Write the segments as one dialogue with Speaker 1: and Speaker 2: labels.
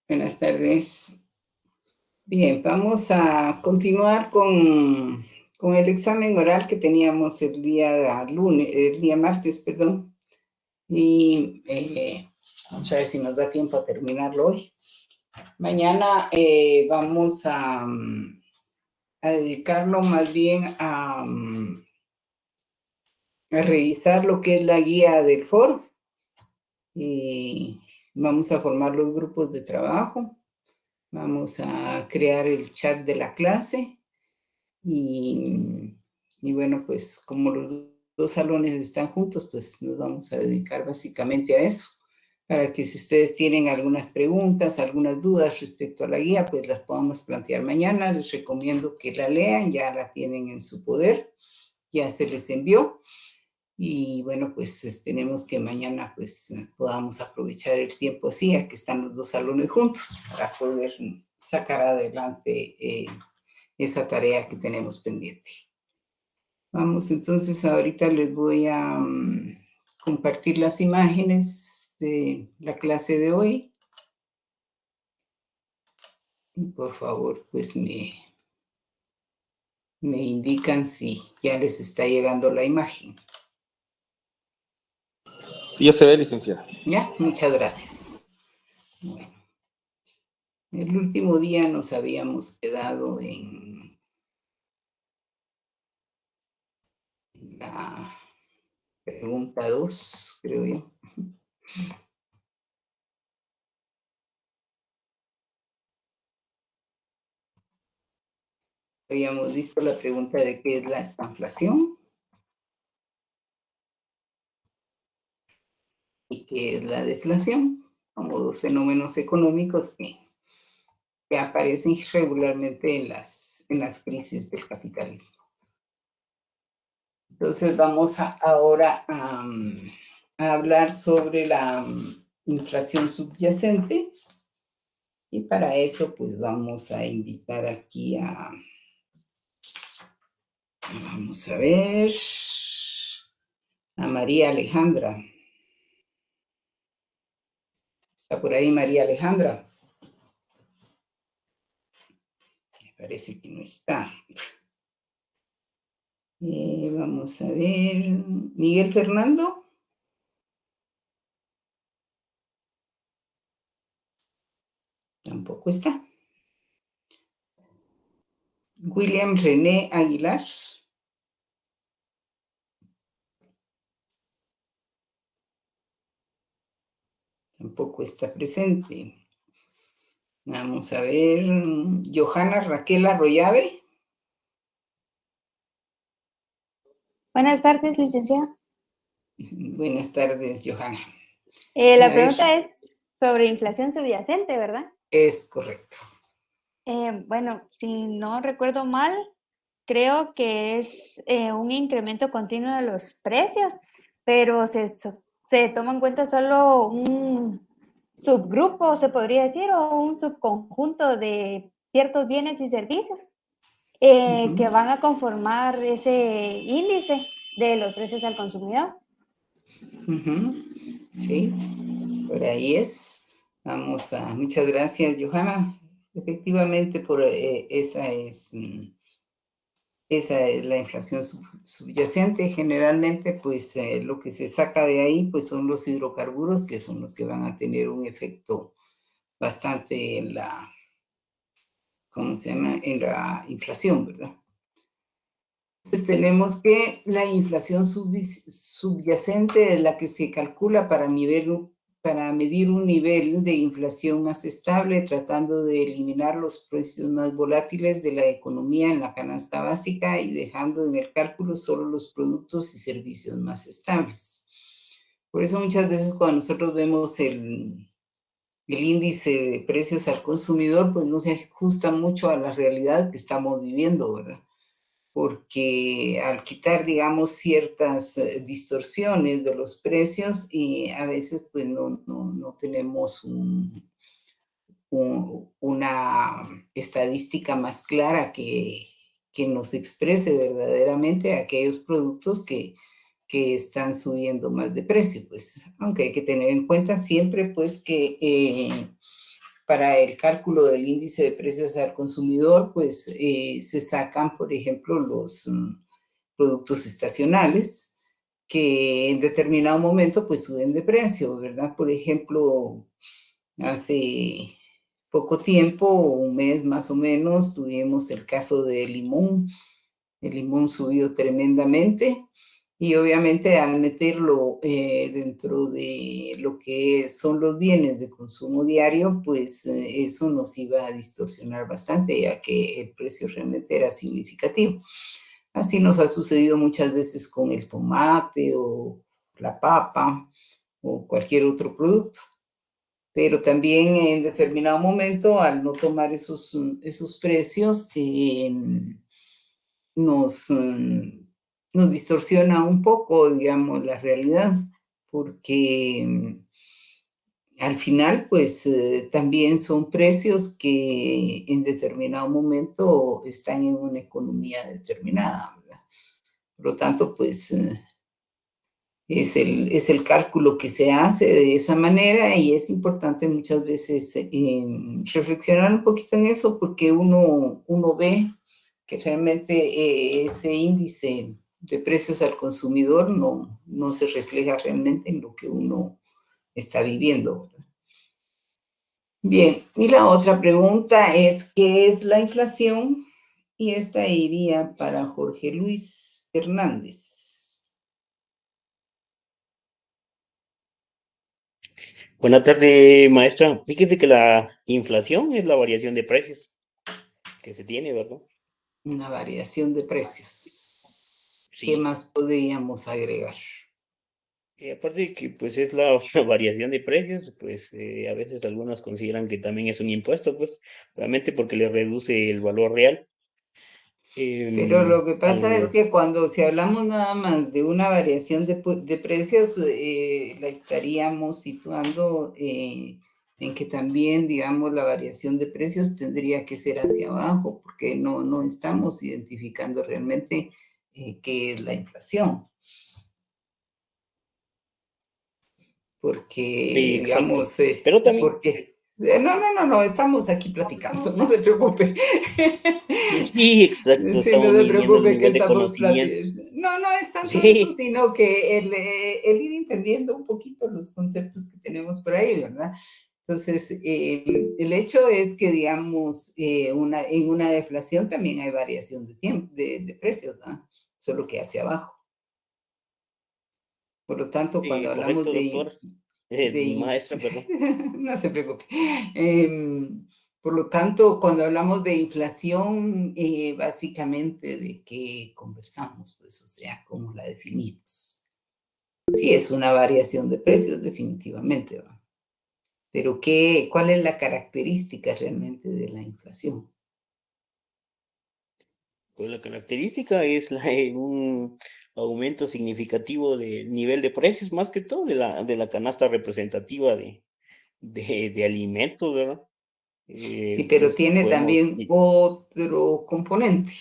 Speaker 1: Buenas tardes. Bien, vamos a continuar con el examen oral que teníamos el día martes, perdón. Y vamos a ver si nos da tiempo a terminarlo hoy. Mañana vamos a dedicarlo más bien a revisar lo que es la guía del foro. Y vamos a formar los grupos de trabajo. Vamos a crear el chat de la clase y bueno, pues como los dos salones están juntos, pues nos vamos a dedicar básicamente a eso, para que si ustedes tienen algunas preguntas, algunas dudas respecto a la guía, pues las podamos plantear mañana. Les recomiendo que la lean, ya la tienen en su poder, ya se les envió. Y bueno, pues esperemos que mañana pues podamos aprovechar el tiempo así, ya que están los dos salones juntos, para poder sacar adelante esa tarea que tenemos pendiente. Vamos, entonces ahorita les voy a compartir las imágenes de la clase de hoy. Y por favor, pues me indican si ya les está llegando la imagen.
Speaker 2: Sí, ya se ve, licenciada.
Speaker 1: Ya, muchas gracias. Bueno, el último día nos habíamos quedado en la pregunta 2, creo yo. Habíamos visto la pregunta de qué es la estanflación y qué es la deflación, como dos fenómenos económicos que aparecen regularmente en las crisis del capitalismo. Entonces vamos ahora a hablar sobre la inflación subyacente, y para eso pues vamos a invitar aquí vamos a ver, a María Alejandra. ¿Está por ahí María Alejandra? Me parece que no está. Vamos a ver, Miguel Fernando. Tampoco está. William René Aguilar. Tampoco está presente. Vamos a ver, Johanna Raquel Arroyave.
Speaker 3: Buenas tardes, licenciada.
Speaker 1: Buenas tardes, Johanna.
Speaker 3: La pregunta es sobre inflación subyacente, ¿verdad?
Speaker 1: Es correcto.
Speaker 3: Bueno, si no recuerdo mal, creo que es un incremento continuo de los precios, pero se toma en cuenta solo un subgrupo, se podría decir, o un subconjunto de ciertos bienes y servicios que van a conformar ese índice de los precios al consumidor.
Speaker 1: Sí, por ahí es. Muchas gracias, Johanna. Efectivamente, esa es la inflación subyacente. Generalmente, pues lo que se saca de ahí, pues son los hidrocarburos, que son los que van a tener un efecto bastante en la, ¿cómo se llama? En la inflación, ¿verdad? Entonces tenemos que la inflación subyacente es la que se calcula para medir un nivel de inflación más estable, tratando de eliminar los precios más volátiles de la economía en la canasta básica y dejando en el cálculo solo los productos y servicios más estables. Por eso muchas veces cuando nosotros vemos el índice de precios al consumidor, pues no se ajusta mucho a la realidad que estamos viviendo, ¿verdad? Porque al quitar, digamos, ciertas distorsiones de los precios, y a veces pues no tenemos una estadística más clara que nos exprese verdaderamente aquellos productos que están subiendo más de precio, pues, aunque hay que tener en cuenta siempre, pues, que para el cálculo del índice de precios al consumidor, pues se sacan, por ejemplo, los productos estacionales que en determinado momento pues suben de precio, ¿verdad? Por ejemplo, hace poco tiempo, un mes más o menos, tuvimos el caso del limón. El limón subió tremendamente y obviamente al meterlo dentro de lo que son los bienes de consumo diario, pues eso nos iba a distorsionar bastante, ya que el precio realmente era significativo. Así nos ha sucedido muchas veces con el tomate o la papa o cualquier otro producto. Pero también en determinado momento, al no tomar esos precios, nos, nos distorsiona un poco, digamos, la realidad, porque al final, pues también son precios que en determinado momento están en una economía determinada, ¿verdad? Por lo tanto, pues es el cálculo que se hace de esa manera y es importante muchas veces reflexionar un poquito en eso porque uno ve que realmente ese índice de precios al consumidor no se refleja realmente en lo que uno está viviendo. Bien, y la otra pregunta es, ¿qué es la inflación? Y esta iría para Jorge Luis Hernández.
Speaker 4: Buenas tardes, maestra. Fíjese que la inflación es la variación de precios que se tiene, ¿verdad?
Speaker 1: Una variación de precios. ¿Qué
Speaker 4: Sí.
Speaker 1: más podríamos agregar?
Speaker 4: Y aparte de que pues es la variación de precios, pues a veces algunos consideran que también es un impuesto, pues obviamente porque le reduce el valor real.
Speaker 1: Pero lo que pasa es
Speaker 4: Al,
Speaker 1: que cuando si hablamos nada más de una variación de precios, la estaríamos situando en que también, digamos, la variación de precios tendría que ser hacia abajo, porque no estamos identificando realmente qué es la inflación. Porque,
Speaker 4: exacto.
Speaker 1: digamos,
Speaker 4: Pero también,
Speaker 1: porque... no, estamos aquí platicando, no se preocupe.
Speaker 4: sí, exacto,
Speaker 1: Sí, no
Speaker 4: estamos
Speaker 1: se
Speaker 4: midiendo el
Speaker 1: preocupe que
Speaker 4: nivel de
Speaker 1: estamos
Speaker 4: conocimientos.
Speaker 1: platicando. No es tanto eso,
Speaker 4: Sí,
Speaker 1: sino que el ir entendiendo un poquito los conceptos que tenemos por ahí, ¿verdad? Entonces, el hecho es que, digamos, en una deflación también hay variación de tiempo, de precios, ¿no? Solo que hacia abajo. Por lo tanto, cuando hablamos
Speaker 4: correcto, doctor.
Speaker 1: de
Speaker 4: Maestra, perdón.
Speaker 1: no se preocupe. Por lo tanto, cuando hablamos de inflación, básicamente de qué conversamos, pues, o sea, cómo la definimos. Sí, es una variación de precios, definitivamente, ¿va? Pero ¿cuál es la característica realmente de la inflación?
Speaker 4: Pues la característica es un aumento significativo del nivel de precios, más que todo de la canasta representativa de alimentos, ¿verdad?
Speaker 1: Sí, pero
Speaker 4: Pues
Speaker 1: tiene
Speaker 4: podemos,
Speaker 1: también otro componente.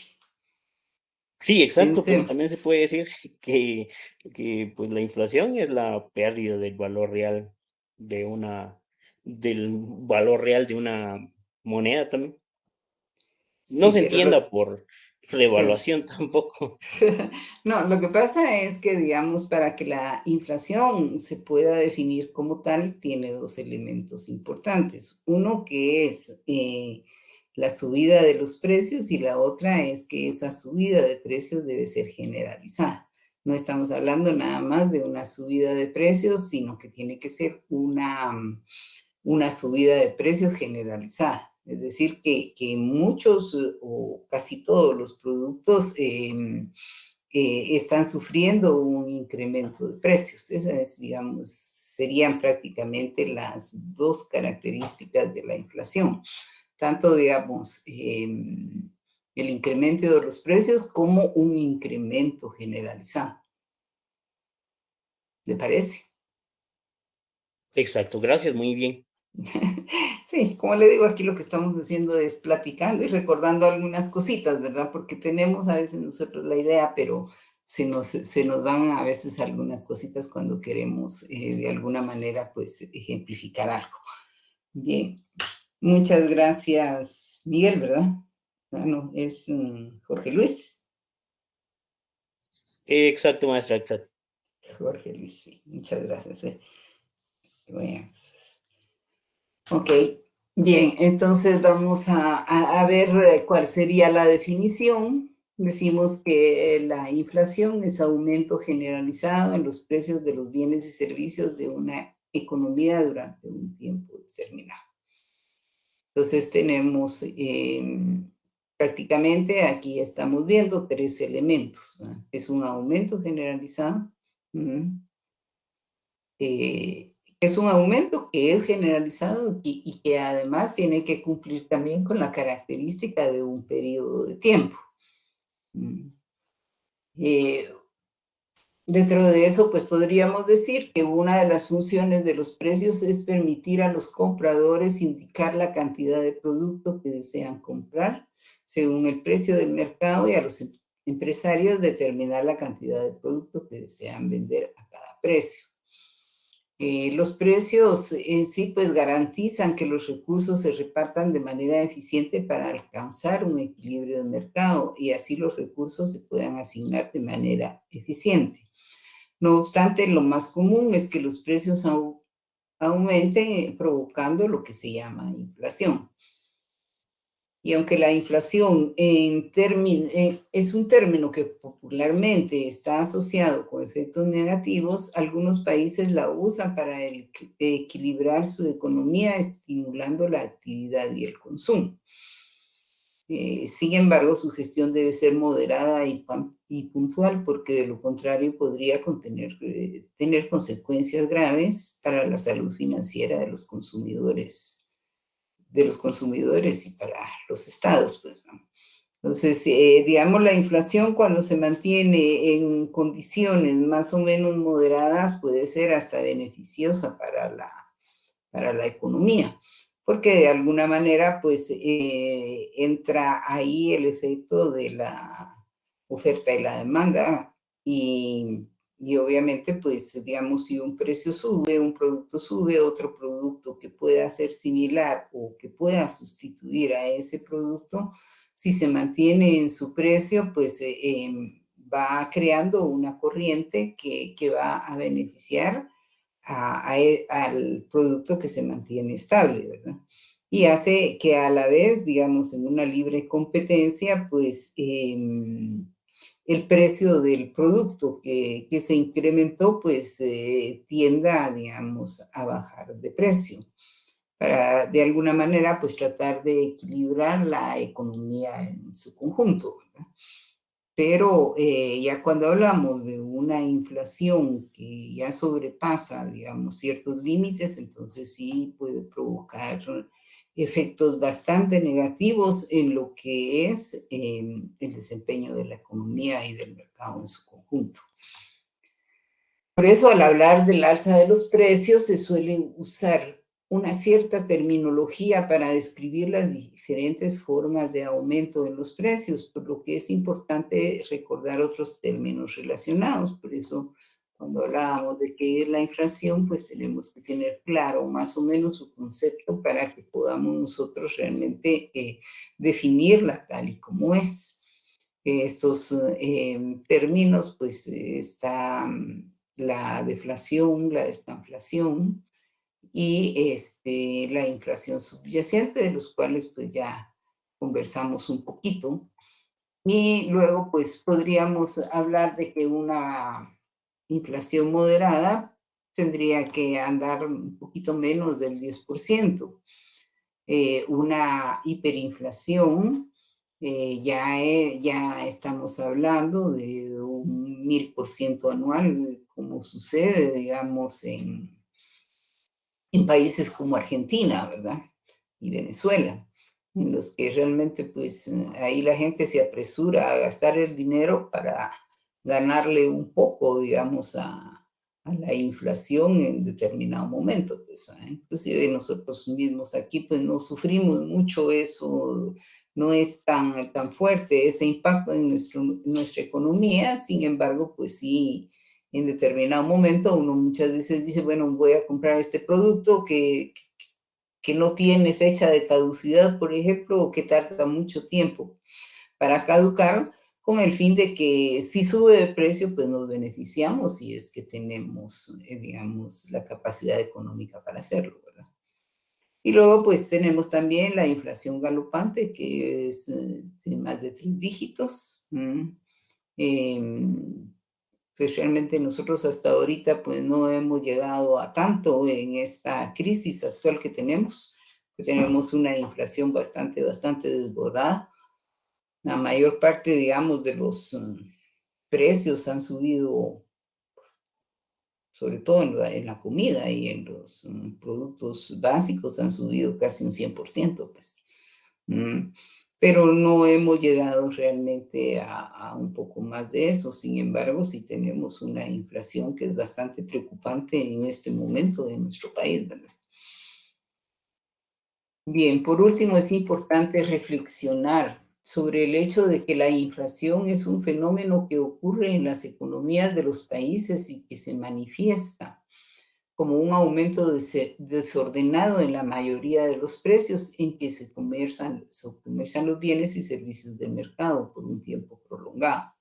Speaker 4: sí, exacto, pues también se
Speaker 1: Pensemos.
Speaker 4: puede decir que, pues la inflación es la pérdida del valor real de del valor real de una moneda también. No
Speaker 1: Sí,
Speaker 4: se
Speaker 1: pero
Speaker 4: entienda por
Speaker 1: sí.
Speaker 4: revaluación tampoco.
Speaker 1: No, lo que pasa es que, digamos, para que la inflación se pueda definir como tal, tiene dos elementos importantes. Uno que es la subida de los precios y la otra es que esa subida de precios debe ser generalizada. No estamos hablando nada más de una subida de precios, sino que tiene que ser una subida de precios generalizada. Es decir, que muchos o casi todos los productos están sufriendo un incremento de precios. Esas, digamos, serían prácticamente las dos características de la inflación. Tanto, digamos, el incremento de los precios como un incremento generalizado. ¿Le parece?
Speaker 4: Exacto, gracias, muy bien.
Speaker 1: Sí, como le digo, aquí lo que estamos haciendo es platicando y recordando algunas cositas, ¿verdad? Porque tenemos a veces nosotros la idea, pero se nos van a veces algunas cositas cuando queremos de alguna manera, pues, ejemplificar algo. Bien, Muchas gracias, Miguel, ¿verdad? No, es Jorge Luis.
Speaker 4: Exacto, maestra, exacto.
Speaker 1: Jorge Luis, sí. Muchas gracias. Bueno, ok, bien, entonces vamos a ver cuál sería la definición. Decimos que la inflación es aumento generalizado en los precios de los bienes y servicios de una economía durante un tiempo determinado. Entonces tenemos prácticamente, aquí estamos viendo 3 elementos, ¿verdad? Es un aumento generalizado, es un aumento que es generalizado y que además tiene que cumplir también con la característica de un periodo de tiempo. Dentro de eso, pues podríamos decir que una de las funciones de los precios es permitir a los compradores indicar la cantidad de producto que desean comprar según el precio del mercado y a los empresarios determinar la cantidad de producto que desean vender a cada precio. Los precios en sí pues garantizan que los recursos se repartan de manera eficiente para alcanzar un equilibrio de mercado y así los recursos se puedan asignar de manera eficiente. No obstante, lo más común es que los precios aumenten provocando lo que se llama inflación. Y aunque la inflación es un término que popularmente está asociado con efectos negativos, algunos países la usan para equilibrar su economía, estimulando la actividad y el consumo. Sin embargo, su gestión debe ser moderada y puntual, porque de lo contrario podría tener consecuencias graves para la salud financiera de los consumidores y para los estados, pues, ¿no? Entonces, digamos, la inflación cuando se mantiene en condiciones más o menos moderadas puede ser hasta beneficiosa para la economía, porque de alguna manera, pues, entra ahí el efecto de la oferta y la demanda y obviamente, pues, digamos, si un precio sube, un producto sube, otro producto que pueda ser similar o que pueda sustituir a ese producto, si se mantiene en su precio, pues va creando una corriente que va a beneficiar al producto que se mantiene estable, ¿verdad? Y hace que a la vez, digamos, en una libre competencia, pues el precio del producto que se incrementó, pues tienda, digamos, a bajar de precio, para de alguna manera, pues tratar de equilibrar la economía en su conjunto, ¿verdad? Pero ya cuando hablamos de una inflación que ya sobrepasa, digamos, ciertos límites, entonces sí puede provocar efectos bastante negativos en lo que es el desempeño de la economía y del mercado en su conjunto. Por eso, al hablar del alza de los precios, se suele usar una cierta terminología para describir las diferentes formas de aumento en los precios, por lo que es importante recordar otros términos relacionados. Por eso, cuando hablábamos de qué es la inflación, pues tenemos que tener claro más o menos su concepto para que podamos nosotros realmente definirla tal y como es. Estos términos, pues están la deflación, la estanflación y la inflación subyacente, de los cuales pues ya conversamos un poquito. Y luego pues podríamos hablar de que una inflación moderada tendría que andar un poquito menos del 10%. Una hiperinflación, ya estamos hablando de un 1000% anual, como sucede, digamos, en países como Argentina, ¿verdad? Y Venezuela, en los que realmente, pues, ahí la gente se apresura a gastar el dinero para ganarle un poco, digamos, a la inflación en determinado momento, pues, inclusive nosotros mismos aquí, pues, no sufrimos mucho eso, no es tan fuerte ese impacto en nuestra economía, sin embargo, pues sí, en determinado momento uno muchas veces dice, bueno, voy a comprar este producto que que no tiene fecha de caducidad, por ejemplo, o que tarda mucho tiempo para caducar, con el fin de que si sube de precio, pues nos beneficiamos si es que tenemos, digamos, la capacidad económica para hacerlo, ¿verdad? Y luego, pues tenemos también la inflación galopante, que es de más de 3 dígitos. Pues realmente nosotros hasta ahorita pues no hemos llegado a tanto en esta crisis actual que tenemos una inflación bastante desbordada. La mayor parte, digamos, de los precios han subido, sobre todo en la comida y en los productos básicos han subido casi un 100%, pues. Pero no hemos llegado realmente a un poco más de eso. Sin embargo, sí tenemos una inflación que es bastante preocupante en este momento en nuestro país, ¿verdad? Bien, por último, es importante reflexionar sobre el hecho de que la inflación es un fenómeno que ocurre en las economías de los países y que se manifiesta como un aumento desordenado en la mayoría de los precios en que se comercian los bienes y servicios del mercado por un tiempo prolongado.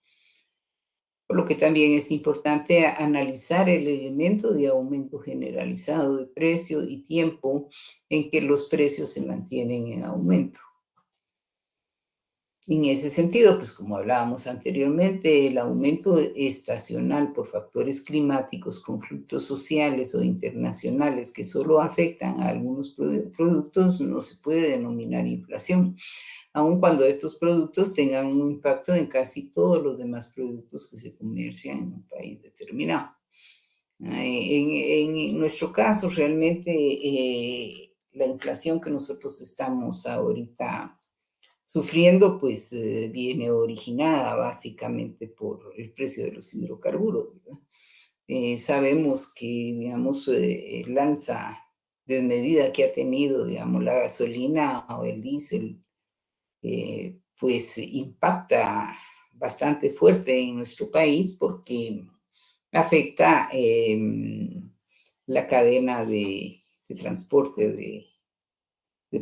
Speaker 1: Por lo que también es importante analizar el elemento de aumento generalizado de precio y tiempo en que los precios se mantienen en aumento. En ese sentido, pues como hablábamos anteriormente, el aumento estacional por factores climáticos, conflictos sociales o internacionales que solo afectan a algunos productos no se puede denominar inflación, aun cuando estos productos tengan un impacto en casi todos los demás productos que se comercian en un país determinado. En nuestro caso, realmente la inflación que nosotros estamos ahorita sufriendo, pues viene originada básicamente por el precio de los hidrocarburos, ¿verdad? Sabemos que, digamos, el alza desmedida que ha tenido, digamos, la gasolina o el diésel, pues impacta bastante fuerte en nuestro país porque afecta la cadena de transporte de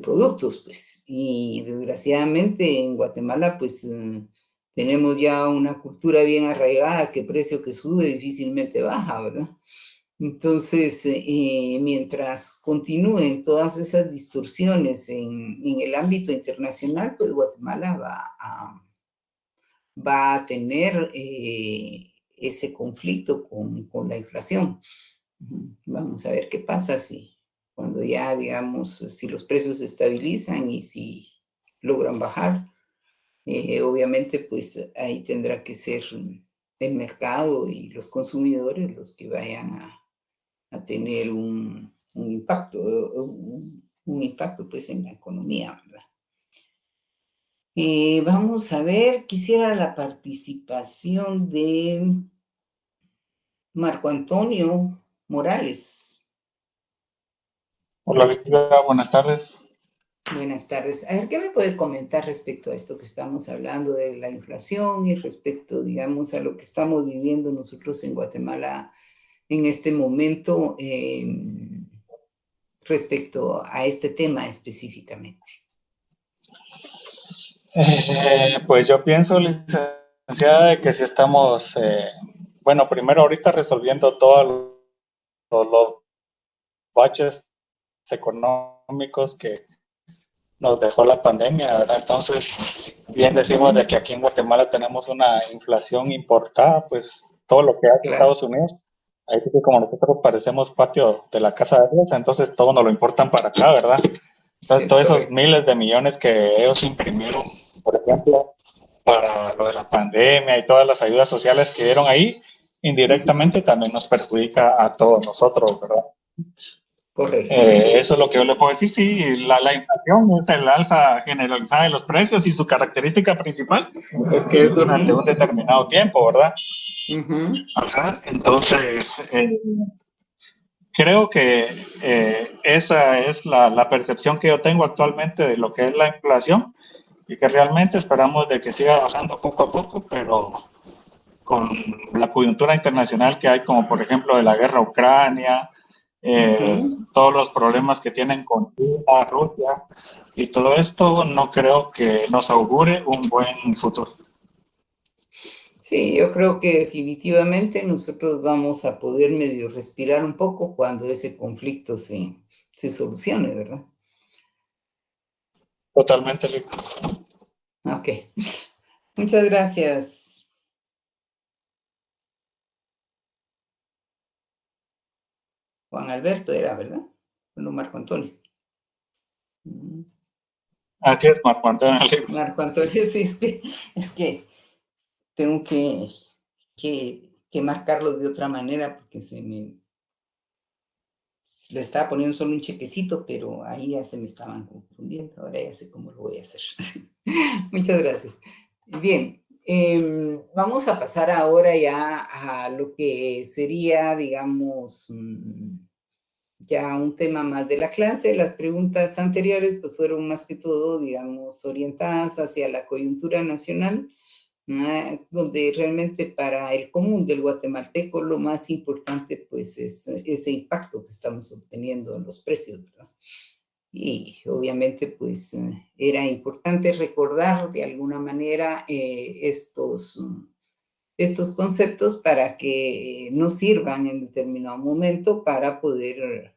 Speaker 1: productos, pues. Y desgraciadamente en Guatemala, pues tenemos ya una cultura bien arraigada que precio que sube difícilmente baja, ¿verdad? Entonces, mientras continúen todas esas distorsiones en el ámbito internacional, pues Guatemala va a tener ese conflicto con la inflación. Vamos a ver qué pasa cuando ya, digamos, si los precios se estabilizan y si logran bajar. Obviamente, pues ahí tendrá que ser el mercado y los consumidores los que vayan a tener un impacto, un impacto pues en la economía, ¿verdad? Vamos a ver, quisiera la participación de Marco Antonio Morales.
Speaker 5: Hola Victoria, buenas tardes.
Speaker 1: Buenas tardes. A ver, ¿qué me puede comentar respecto a esto que estamos hablando de la inflación y respecto, digamos, a lo que estamos viviendo nosotros en Guatemala en este momento respecto a este tema específicamente?
Speaker 5: Pues yo pienso, licenciada, de que sí estamos, bueno, primero ahorita resolviendo todos los baches económicos que nos dejó la pandemia, ¿verdad? Entonces, bien decimos de que aquí en Guatemala tenemos una inflación importada, pues todo lo que hace
Speaker 1: Claro.
Speaker 5: Estados Unidos, ahí sí que como nosotros parecemos patio de la casa de Dios, entonces todo nos lo importan para acá, ¿verdad? Entonces,
Speaker 1: Sí,
Speaker 5: todos esos
Speaker 1: correcto.
Speaker 5: miles de millones que ellos imprimieron, por ejemplo, para lo de la pandemia y todas las ayudas sociales que dieron ahí, indirectamente también nos perjudica a todos nosotros, ¿verdad?
Speaker 1: Correcto.
Speaker 5: Eso es lo que yo le puedo decir. Sí, la inflación es el alza generalizada de los precios y su característica principal es que es durante un determinado tiempo, ¿verdad? Ajá. Entonces, creo que esa es la percepción que yo tengo actualmente de lo que es la inflación y que realmente esperamos de que siga bajando poco a poco, pero con la coyuntura internacional que hay, como por ejemplo de la guerra a Ucrania, todos los problemas que tienen con China, Rusia y todo esto, no creo que nos augure un buen futuro.
Speaker 1: Sí, yo creo que definitivamente nosotros vamos a poder medio respirar un poco cuando ese conflicto se solucione, ¿verdad?
Speaker 5: Totalmente, Lick.
Speaker 1: Ok. Muchas gracias. Juan Alberto era, ¿verdad? Bueno, Marco Antonio.
Speaker 5: Así es, Marco Antonio.
Speaker 1: Marco Antonio, sí, es que tengo que marcarlo de otra manera porque le estaba poniendo solo un chequecito, pero ahí ya se me estaban confundiendo. Ahora ya sé cómo lo voy a hacer. Muchas gracias. Bien, vamos a pasar ahora ya a lo que sería, digamos, ya un tema más de la clase. Las preguntas anteriores pues fueron más que todo, digamos, orientadas hacia la coyuntura nacional, donde realmente para el común del guatemalteco lo más importante pues es ese impacto que estamos obteniendo en los precios, ¿verdad? Y obviamente pues era importante recordar de alguna manera estos conceptos para que nos sirvan en determinado momento para poder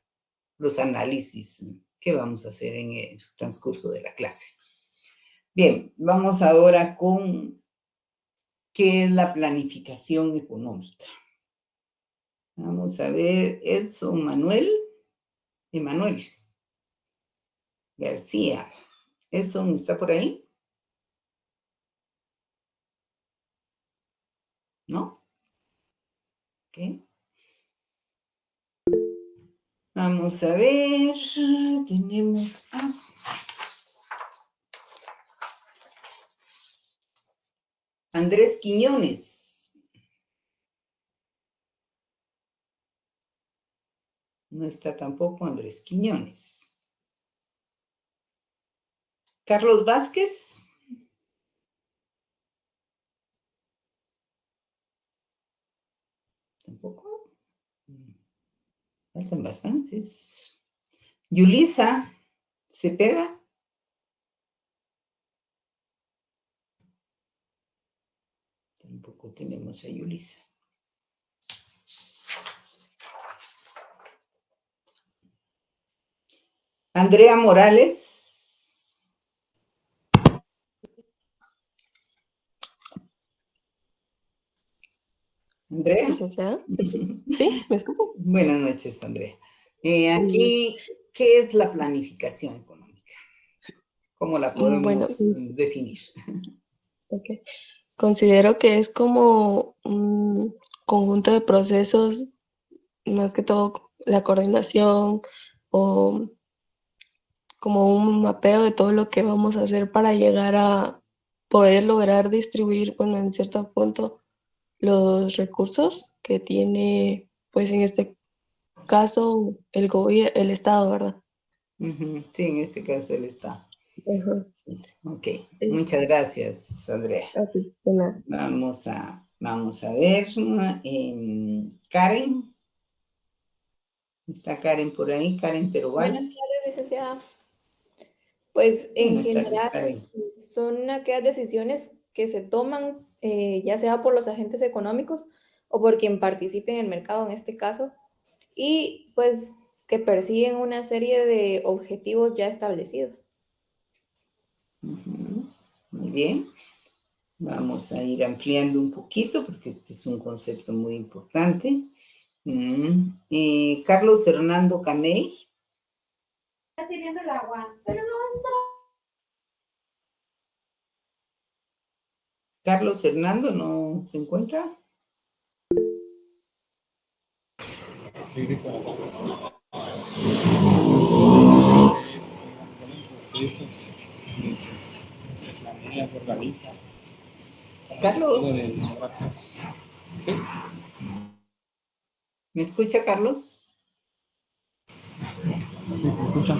Speaker 1: los análisis que vamos a hacer en el transcurso de la clase. Bien, vamos ahora con ¿qué es la planificación económica? Vamos a ver, Emanuel García. ¿Edson está por ahí? ¿No? Ok. Vamos a ver, tenemos a Andrés Quiñones. No está tampoco Andrés Quiñones. Carlos Vázquez. Tampoco. Faltan bastantes. Yulisa Cepeda. Tampoco tenemos a Yulisa. Andrea Morales. Andrea.
Speaker 6: Licenciada. ¿Sí? ¿Me escucha?
Speaker 1: Buenas noches, Andrea. Aquí, ¿qué es la planificación económica? ¿Cómo la podemos definir?
Speaker 6: Okay. Considero que es como un conjunto de procesos, más que todo la coordinación o como un mapeo de todo lo que vamos a hacer para llegar a poder lograr distribuir, bueno, en cierto punto, los recursos que tiene, pues en este caso, el Estado, ¿verdad?
Speaker 1: Sí, en este caso el Estado.
Speaker 6: Ajá.
Speaker 1: Ok, muchas gracias, Andrea.
Speaker 6: Así, de nada.
Speaker 1: Vamos a ver. Karen. ¿Está Karen por ahí? Karen Peroval.
Speaker 7: Buenas tardes, licenciada. Pues en
Speaker 1: Buenas tardes,
Speaker 7: general
Speaker 1: Karen.
Speaker 7: son aquellas decisiones que se toman ya sea por los agentes económicos o por quien participe en el mercado en este caso, y pues que persiguen una serie de objetivos ya establecidos.
Speaker 1: Muy bien. Vamos a ir ampliando un poquito porque este es un concepto muy importante. Carlos Fernando Camey.
Speaker 8: Está sirviendo el agua, pero no está.
Speaker 1: Carlos Fernando, ¿no se encuentra? Carlos. ¿Me escucha, Carlos?
Speaker 5: ¿Me escuchan?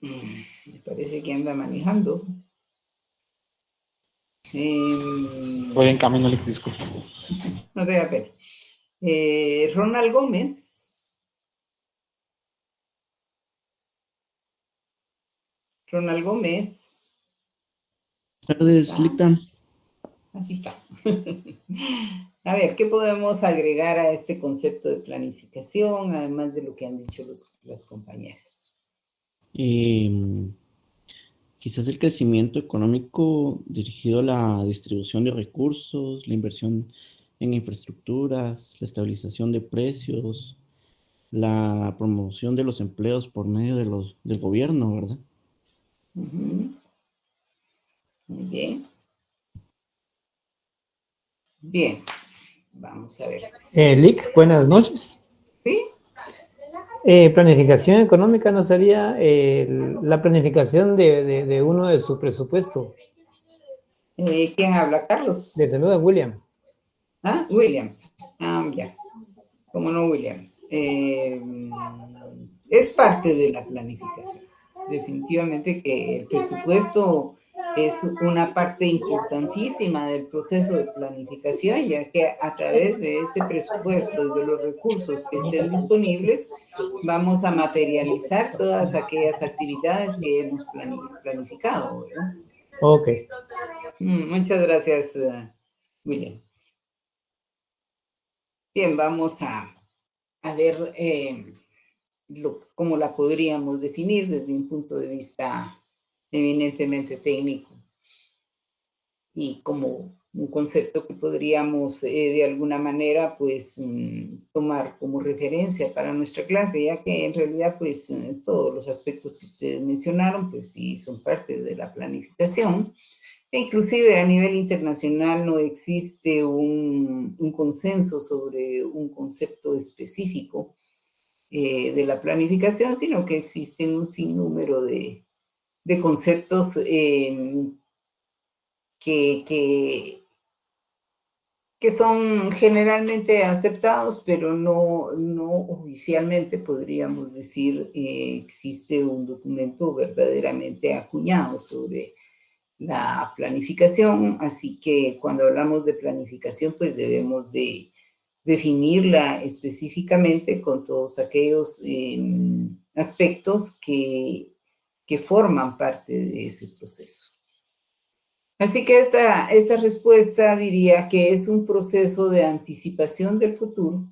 Speaker 1: Me parece que anda manejando.
Speaker 5: Voy en camino, disculpe.
Speaker 1: No te da pena. Ronald Gómez. Ronald Gómez.
Speaker 9: Buenas tardes, Lita.
Speaker 1: Así está. A ver, ¿qué podemos agregar a este concepto de planificación, además de lo que han dicho las compañeras?
Speaker 9: Quizás el crecimiento económico dirigido a la distribución de recursos, la inversión en infraestructuras, la estabilización de precios, la promoción de los empleos por medio del gobierno, ¿verdad?
Speaker 1: Muy bien. Bien, vamos a ver.
Speaker 10: Lic, buenas noches.
Speaker 1: ¿Sí?
Speaker 10: Planificación económica no sería la planificación de uno de su presupuesto.
Speaker 1: ¿Quién habla? Carlos.
Speaker 10: De saluda, William.
Speaker 1: Ah, William. Ah, ya. ¿Cómo no, William? Es parte de la planificación. Definitivamente que el presupuesto es una parte importantísima del proceso de planificación, ya que a través de ese presupuesto y de los recursos que estén disponibles, vamos a materializar todas aquellas actividades que hemos planificado, ¿verdad?
Speaker 10: Ok.
Speaker 1: Muchas gracias, William. Bien, vamos a ver cómo la podríamos definir desde un punto de vista eminentemente técnico y como un concepto que podríamos de alguna manera pues tomar como referencia para nuestra clase, ya que en realidad pues todos los aspectos que ustedes mencionaron pues sí son parte de la planificación. E inclusive a nivel internacional no existe un consenso sobre un concepto específico de la planificación, sino que existen un sinnúmero de conceptos que son generalmente aceptados, pero no oficialmente podríamos decir existe un documento verdaderamente acuñado sobre la planificación, así que cuando hablamos de planificación, pues debemos de definirla específicamente con todos aquellos aspectos que forman parte de ese proceso. Así que esta respuesta diría que es un proceso de anticipación del futuro,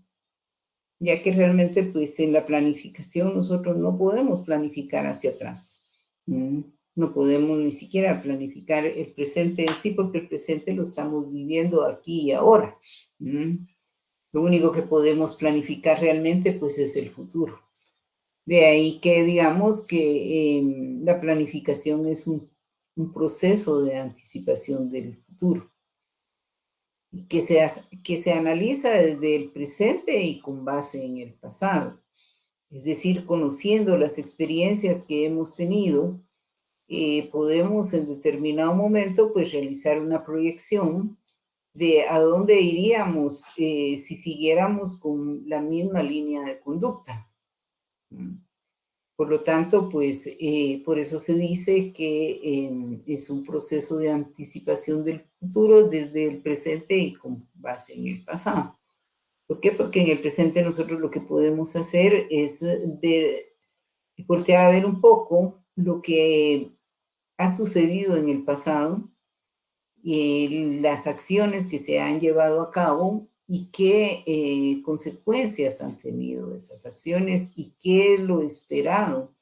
Speaker 1: ya que realmente pues en la planificación nosotros no podemos planificar hacia atrás. No podemos ni siquiera planificar el presente en sí, porque el presente lo estamos viviendo aquí y ahora. Lo único que podemos planificar realmente pues es el futuro. De ahí que digamos que la planificación es un proceso de anticipación del futuro, que se analiza desde el presente y con base en el pasado. Es decir, conociendo las experiencias que hemos tenido, podemos en determinado momento pues realizar una proyección de a dónde iríamos si siguiéramos con la misma línea de conducta. Por lo tanto, pues por eso se dice que es un proceso de anticipación del futuro desde el presente y con base en el pasado. ¿Por qué? Porque en el presente nosotros lo que podemos hacer es voltear a ver un poco lo que ha sucedido en el pasado, las acciones que se han llevado a cabo y qué consecuencias han tenido esas acciones y qué es lo esperado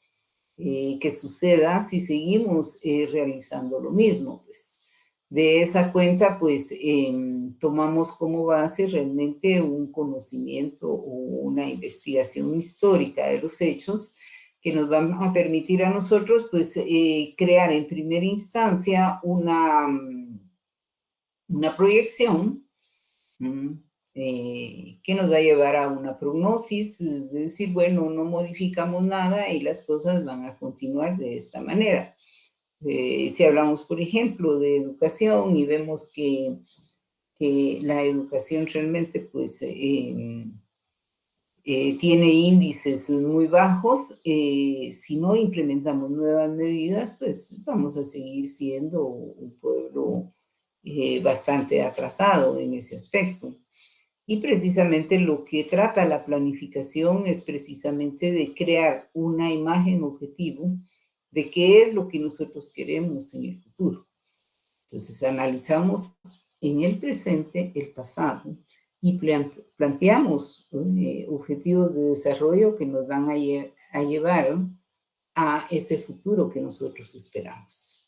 Speaker 1: que suceda si seguimos realizando lo mismo. Pues de esa cuenta, pues tomamos como base realmente un conocimiento o una investigación histórica de los hechos que nos van a permitir a nosotros, pues, crear en primera instancia una proyección que nos va a llevar a una prognosis, de decir, bueno, no modificamos nada y las cosas van a continuar de esta manera. Si hablamos, por ejemplo, de educación y vemos que la educación realmente, pues, tiene índices muy bajos, si no implementamos nuevas medidas, pues vamos a seguir siendo un pueblo bastante atrasado en ese aspecto. Y precisamente lo que trata la planificación es precisamente de crear una imagen objetivo de qué es lo que nosotros queremos en el futuro. Entonces analizamos en el presente, el pasado, y planteamos objetivos de desarrollo que nos van a llevar a ese futuro que nosotros esperamos.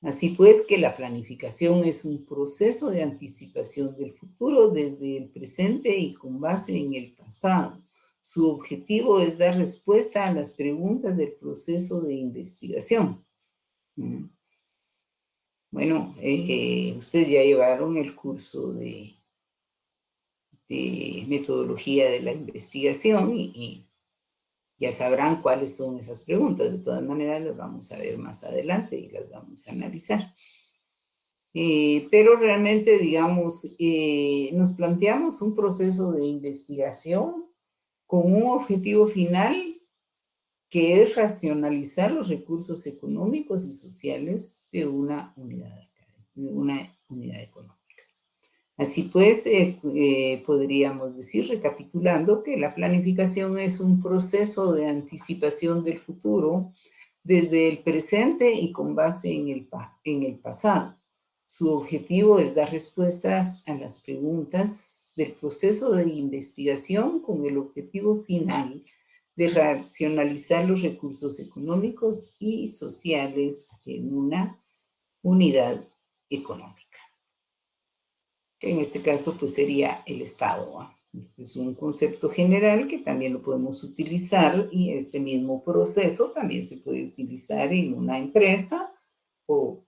Speaker 1: Así pues, que la planificación es un proceso de anticipación del futuro desde el presente y con base en el pasado. Su objetivo es dar respuesta a las preguntas del proceso de investigación. Bueno, ustedes ya llevaron el curso de metodología de la investigación y ya sabrán cuáles son esas preguntas. De todas maneras, las vamos a ver más adelante y las vamos a analizar. Pero realmente, digamos, nos planteamos un proceso de investigación con un objetivo final que es racionalizar los recursos económicos y sociales de una unidad económica. Así pues, podríamos decir, recapitulando, que la planificación es un proceso de anticipación del futuro desde el presente y con base en el pasado. Su objetivo es dar respuestas a las preguntas del proceso de investigación con el objetivo final de racionalizar los recursos económicos y sociales en una unidad económica. Que en este caso pues sería el Estado, ¿eh? Es un concepto general que también lo podemos utilizar y este mismo proceso también se puede utilizar en una empresa o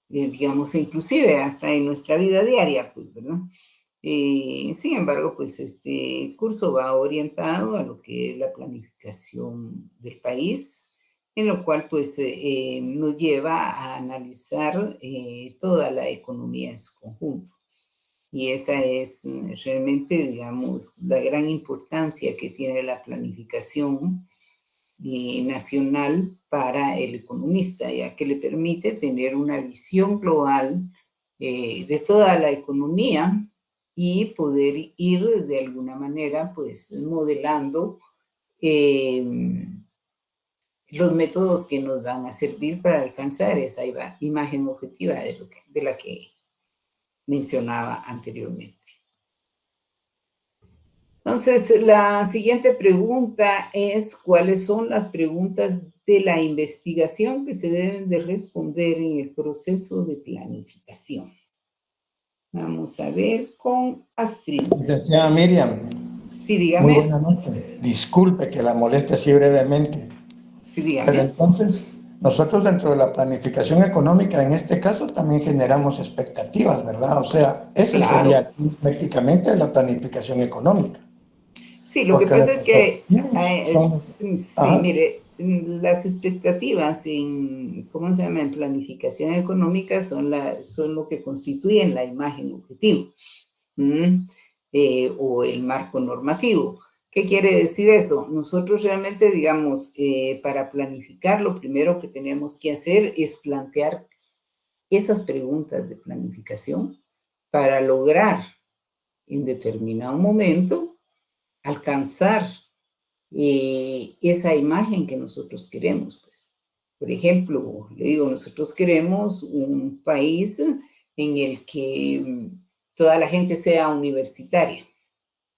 Speaker 1: digamos inclusive hasta en nuestra vida diaria, pues, ¿verdad? Sin embargo, pues este curso va orientado a lo que es la planificación del país, en lo cual pues nos lleva a analizar toda la economía en su conjunto. Y esa es realmente, digamos, la gran importancia que tiene la planificación nacional para el economista, ya que le permite tener una visión global de toda la economía y poder ir de alguna manera, pues, modelando los métodos que nos van a servir para alcanzar esa imagen objetiva de la que mencionaba anteriormente. Entonces, la siguiente pregunta es, ¿cuáles son las preguntas de la investigación que se deben de responder en el proceso de planificación? Vamos a ver con Astrid.
Speaker 11: Licenciada Miriam.
Speaker 1: Sí, dígame.
Speaker 11: Muy buenas noches. Disculpe que la moleste así brevemente.
Speaker 1: Sí, dígame.
Speaker 11: Pero entonces, nosotros dentro de la planificación económica, en este caso, también generamos expectativas, ¿verdad? O sea, esa sería prácticamente la planificación económica.
Speaker 1: Sí, lo que pasa es que, mire, las expectativas en planificación económica son lo que constituyen la imagen objetivo o el marco normativo. ¿Qué quiere decir eso? Nosotros realmente, digamos, para planificar, lo primero que tenemos que hacer es plantear esas preguntas de planificación para lograr en determinado momento alcanzar esa imagen que nosotros queremos, pues. Por ejemplo, le digo, nosotros queremos un país en el que toda la gente sea universitaria,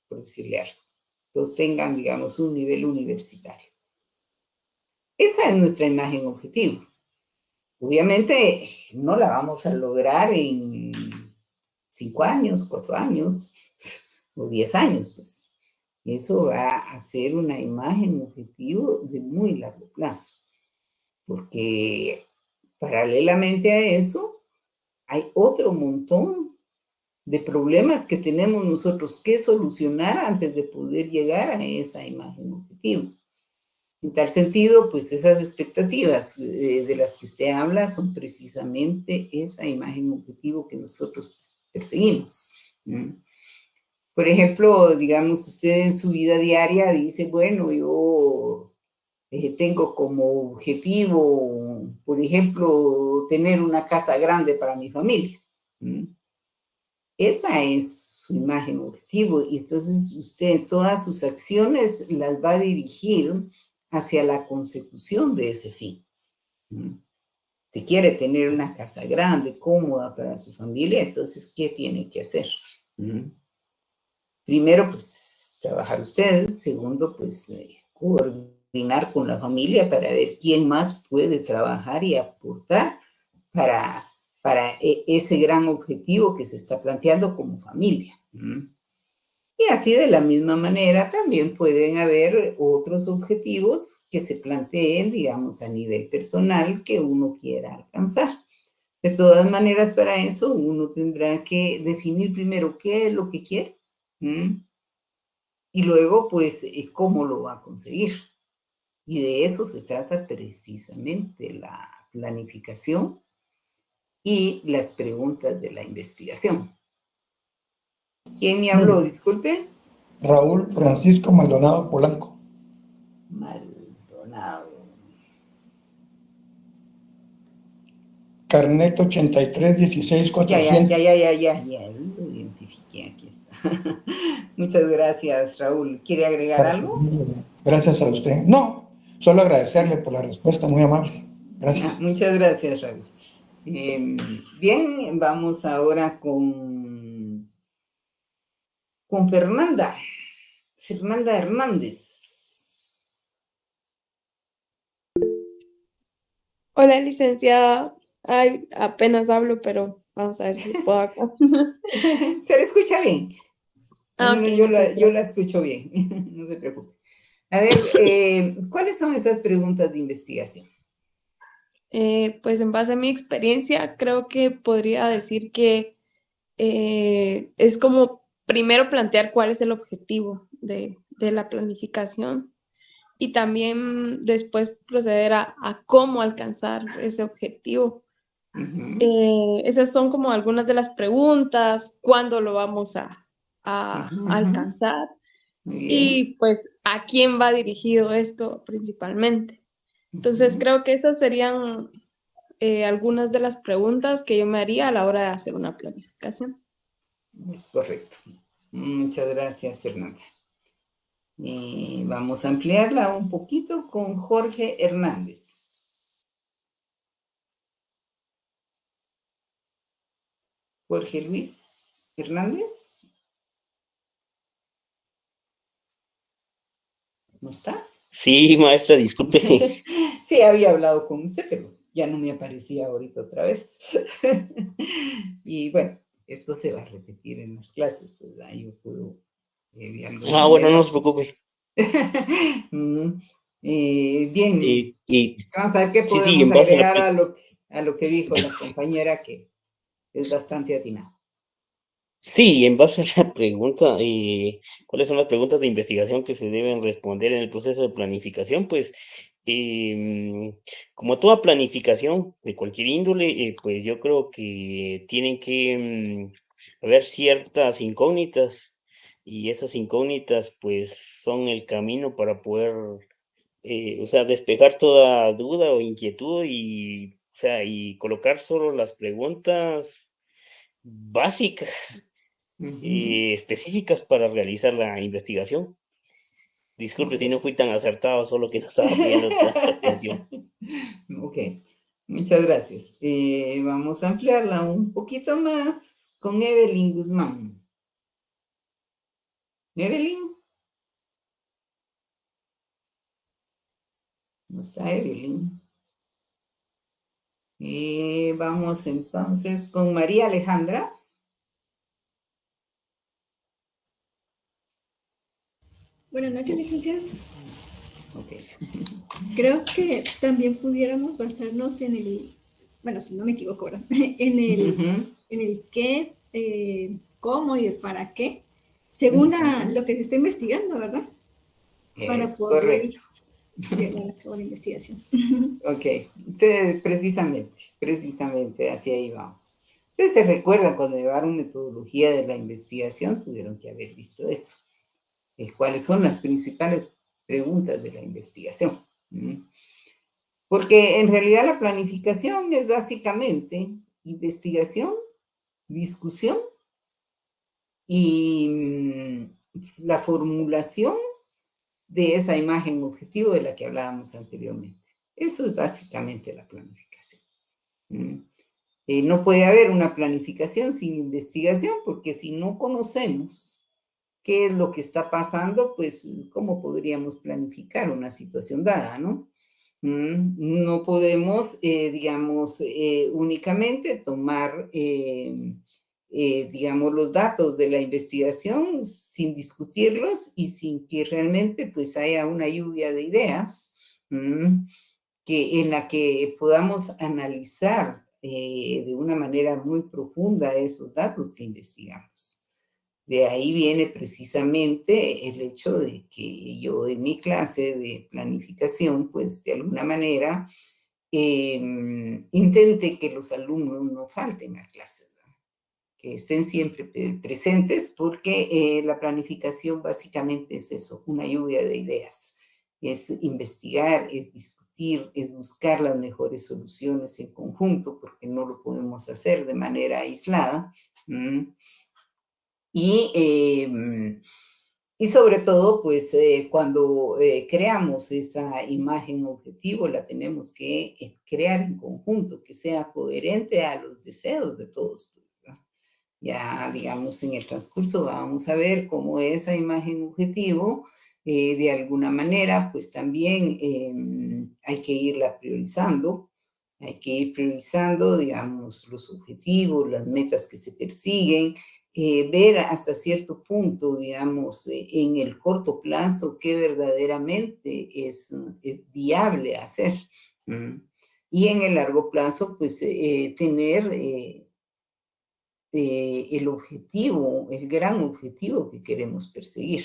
Speaker 1: por decirle algo. Todos tengan, digamos, un nivel universitario. Esa es nuestra imagen objetivo. Obviamente, no la vamos a lograr en 5 años, 4 años o 10 años, pues. Eso va a ser una imagen objetivo de muy largo plazo, porque paralelamente a eso hay otro montón de problemas que tenemos nosotros que solucionar antes de poder llegar a esa imagen objetivo. En tal sentido, pues esas expectativas de las que usted habla son precisamente esa imagen objetivo que nosotros perseguimos. Por ejemplo, digamos, usted en su vida diaria dice, bueno, yo tengo como objetivo, por ejemplo, tener una casa grande para mi familia. Esa es su imagen objetivo, y entonces usted todas sus acciones las va a dirigir hacia la consecución de ese fin. Si quiere tener una casa grande, cómoda para su familia, entonces, ¿qué tiene que hacer? Primero, pues, trabajar ustedes. Segundo, pues, coordinar con la familia para ver quién más puede trabajar y aportar para ese gran objetivo que se está planteando como familia. Y así, de la misma manera, también pueden haber otros objetivos que se planteen, digamos, a nivel personal que uno quiera alcanzar. De todas maneras, para eso uno tendrá que definir primero qué es lo que quiere, y luego, pues, cómo lo va a conseguir. Y de eso se trata precisamente la planificación y las preguntas de la investigación. ¿Quién me habló? Disculpe.
Speaker 11: Raúl Francisco Maldonado Polanco.
Speaker 1: Maldonado.
Speaker 11: Carnet 83-16-400.
Speaker 1: Ya, lo identifiqué, aquí está. Muchas gracias, Raúl. ¿Quiere agregar algo?
Speaker 11: Gracias a usted. No, solo agradecerle por la respuesta, muy amable. Gracias.
Speaker 1: Muchas gracias, Raúl. Bien, vamos ahora con Fernanda Hernández.
Speaker 6: Hola, licenciada. Ay, apenas hablo, pero vamos a ver si puedo acá.
Speaker 1: ¿Se le escucha bien?
Speaker 6: Okay,
Speaker 1: yo la escucho bien, no se preocupe. A ver, ¿cuáles son esas preguntas de investigación?
Speaker 6: Pues en base a mi experiencia, creo que podría decir que es como primero plantear cuál es el objetivo de la planificación y también después proceder a cómo alcanzar ese objetivo. Esas son como algunas de las preguntas, cuándo lo vamos a alcanzar y pues a quién va dirigido esto principalmente. Entonces creo que esas serían algunas de las preguntas que yo me haría a la hora de hacer una planificación.
Speaker 1: Es correcto. Muchas gracias, Fernanda. Vamos a ampliarla un poquito con Jorge Hernández. Jorge Luis Hernández. ¿No está?
Speaker 4: Sí, maestra, disculpe.
Speaker 1: Sí, había hablado con usted, pero ya no me aparecía ahorita otra vez. Y bueno, esto se va a repetir en las clases, pues ahí yo puedo...
Speaker 4: Bueno, no se preocupe.
Speaker 1: Bien, vamos a ver qué podemos
Speaker 4: en base
Speaker 1: agregar a lo que dijo la compañera, que es bastante atinado.
Speaker 4: Sí, en base a la pregunta, ¿cuáles son las preguntas de investigación que se deben responder en el proceso de planificación? Pues, como toda planificación de cualquier índole, pues yo creo que tienen que haber ciertas incógnitas, y esas incógnitas pues son el camino para poder, o sea, despejar toda duda o inquietud y colocar solo las preguntas básicas. Específicas para realizar la investigación. Disculpe si no fui tan acertado, solo que no estaba poniendo tanta atención.
Speaker 1: Ok, muchas gracias. Vamos a ampliarla un poquito más con Evelyn Guzmán. Evelyn. ¿No está Evelyn? Vamos entonces con María Alejandra.
Speaker 12: Buenas noches, licenciado.
Speaker 1: Okay.
Speaker 12: Creo que también pudiéramos basarnos en el, bueno, si no me equivoco, ¿verdad? En el qué, cómo y el para qué, según lo que se está investigando, ¿verdad? Para poder llevar a cabo la investigación.
Speaker 1: Ok, precisamente, hacia ahí vamos. Ustedes se recuerdan cuando llevaron metodología de la investigación, tuvieron que haber visto eso. ¿Cuáles son las principales preguntas de la investigación? Porque en realidad la planificación es básicamente investigación, discusión y la formulación de esa imagen objetivo de la que hablábamos anteriormente. Eso es básicamente la planificación. No puede haber una planificación sin investigación, porque si no conocemos qué es lo que está pasando, pues, ¿cómo podríamos planificar una situación dada, no? No podemos, digamos, únicamente tomar, digamos, los datos de la investigación sin discutirlos y sin que realmente, pues, haya una lluvia de ideas, en la que podamos analizar de una manera muy profunda esos datos que investigamos. De ahí viene precisamente el hecho de que yo en mi clase de planificación, pues de alguna manera, intente que los alumnos no falten a clases, ¿no? Que estén siempre presentes, porque la planificación básicamente es eso, una lluvia de ideas. Es investigar, es discutir, es buscar las mejores soluciones en conjunto, porque no lo podemos hacer de manera aislada. Y sobre todo, pues cuando creamos esa imagen objetivo, la tenemos que crear en conjunto, que sea coherente a los deseos de todos, ¿verdad? Ya, digamos, en el transcurso vamos a ver cómo esa imagen objetivo, de alguna manera, pues también hay que irla priorizando. Hay que ir priorizando, digamos, los objetivos, las metas que se persiguen, ver hasta cierto punto, digamos, en el corto plazo qué verdaderamente es viable hacer. Y en el largo plazo, pues, tener el objetivo, el gran objetivo que queremos perseguir.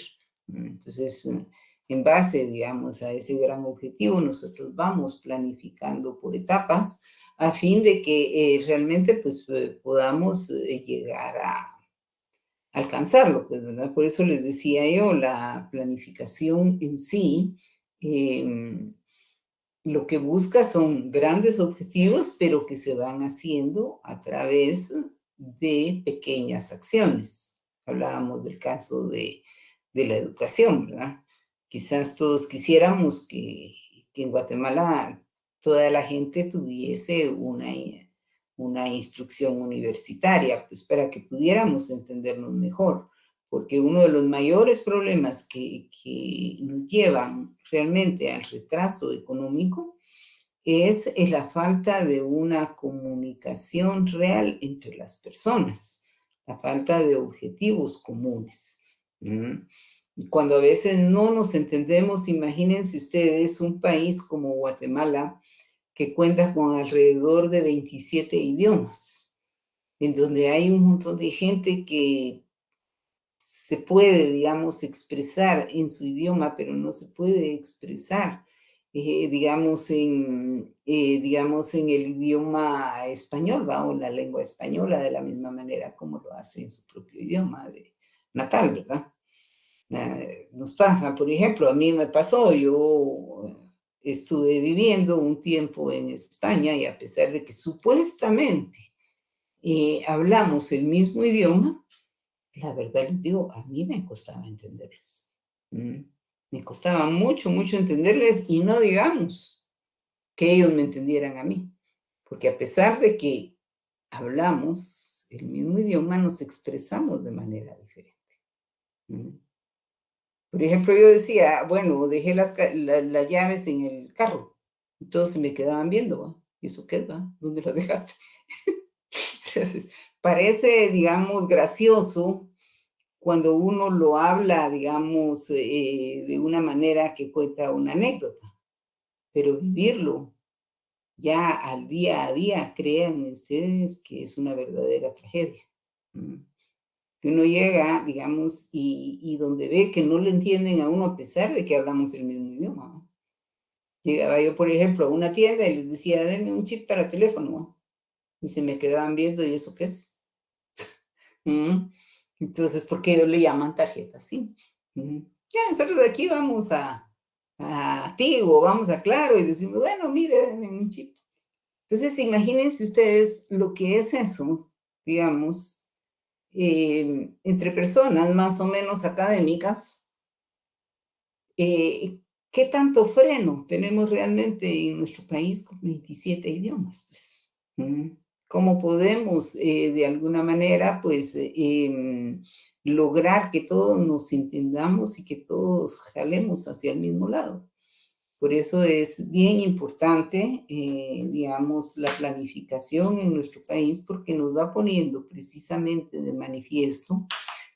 Speaker 1: Entonces, en base, digamos, a ese gran objetivo, nosotros vamos planificando por etapas a fin de que realmente, pues, podamos llegar a alcanzarlo, pues, ¿verdad? Por eso les decía yo, la planificación en sí, lo que busca son grandes objetivos, pero que se van haciendo a través de pequeñas acciones. Hablábamos del caso de la educación, ¿verdad? Quizás todos quisiéramos que en Guatemala toda la gente tuviese una instrucción universitaria, pues para que pudiéramos entendernos mejor, porque uno de los mayores problemas que nos llevan realmente al retraso económico es la falta de una comunicación real entre las personas, la falta de objetivos comunes. Cuando a veces no nos entendemos, imagínense ustedes un país como Guatemala, que cuenta con alrededor de 27 idiomas, en donde hay un montón de gente que se puede, digamos, expresar en su idioma, pero no se puede expresar, digamos, en el idioma español, ¿va? O la lengua española, de la misma manera como lo hace en su propio idioma natal, ¿verdad? Nos pasa, por ejemplo, a mí me pasó, yo estuve viviendo un tiempo en España y a pesar de que supuestamente hablamos el mismo idioma, la verdad les digo, a mí me costaba entenderles. Me costaba mucho, mucho entenderles y no digamos que ellos me entendieran a mí, porque a pesar de que hablamos el mismo idioma, nos expresamos de manera diferente. Por ejemplo, yo decía, bueno, dejé las llaves en el carro. Y todos se me quedaban viendo, ¿va? ¿Y eso qué, va? ¿Dónde las dejaste? Entonces, parece, digamos, gracioso cuando uno lo habla, digamos, de una manera que cuenta una anécdota. Pero vivirlo ya al día a día, créanme ustedes que es una verdadera tragedia. Que uno llega, digamos, y donde ve que no le entienden a uno a pesar de que hablamos el mismo idioma, ¿no? Llegaba yo, por ejemplo, a una tienda y les decía, denme un chip para teléfono, ¿no? Y se me quedaban viendo, ¿y eso qué es? Entonces, ¿por qué ellos le llaman tarjeta? Sí. Ya, nosotros aquí vamos a Tigo, vamos a Claro, y decimos, bueno, mire, un chip. Entonces, imagínense ustedes lo que es eso, digamos, entre personas más o menos académicas, ¿qué tanto freno tenemos realmente en nuestro país con 27 idiomas? Pues, ¿cómo podemos, de alguna manera, pues, lograr que todos nos entendamos y que todos jalemos hacia el mismo lado? Por eso es bien importante, digamos, la planificación en nuestro país, porque nos va poniendo precisamente de manifiesto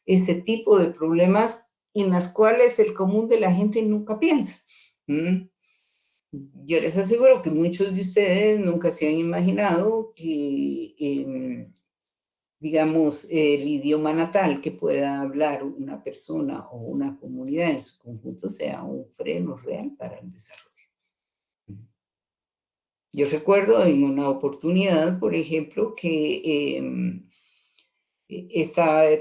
Speaker 1: ese tipo de problemas en las cuales el común de la gente nunca piensa. Yo les aseguro que muchos de ustedes nunca se han imaginado que, digamos, el idioma natal que pueda hablar una persona o una comunidad en su conjunto sea un freno real para el desarrollo. Yo recuerdo en una oportunidad, por ejemplo, que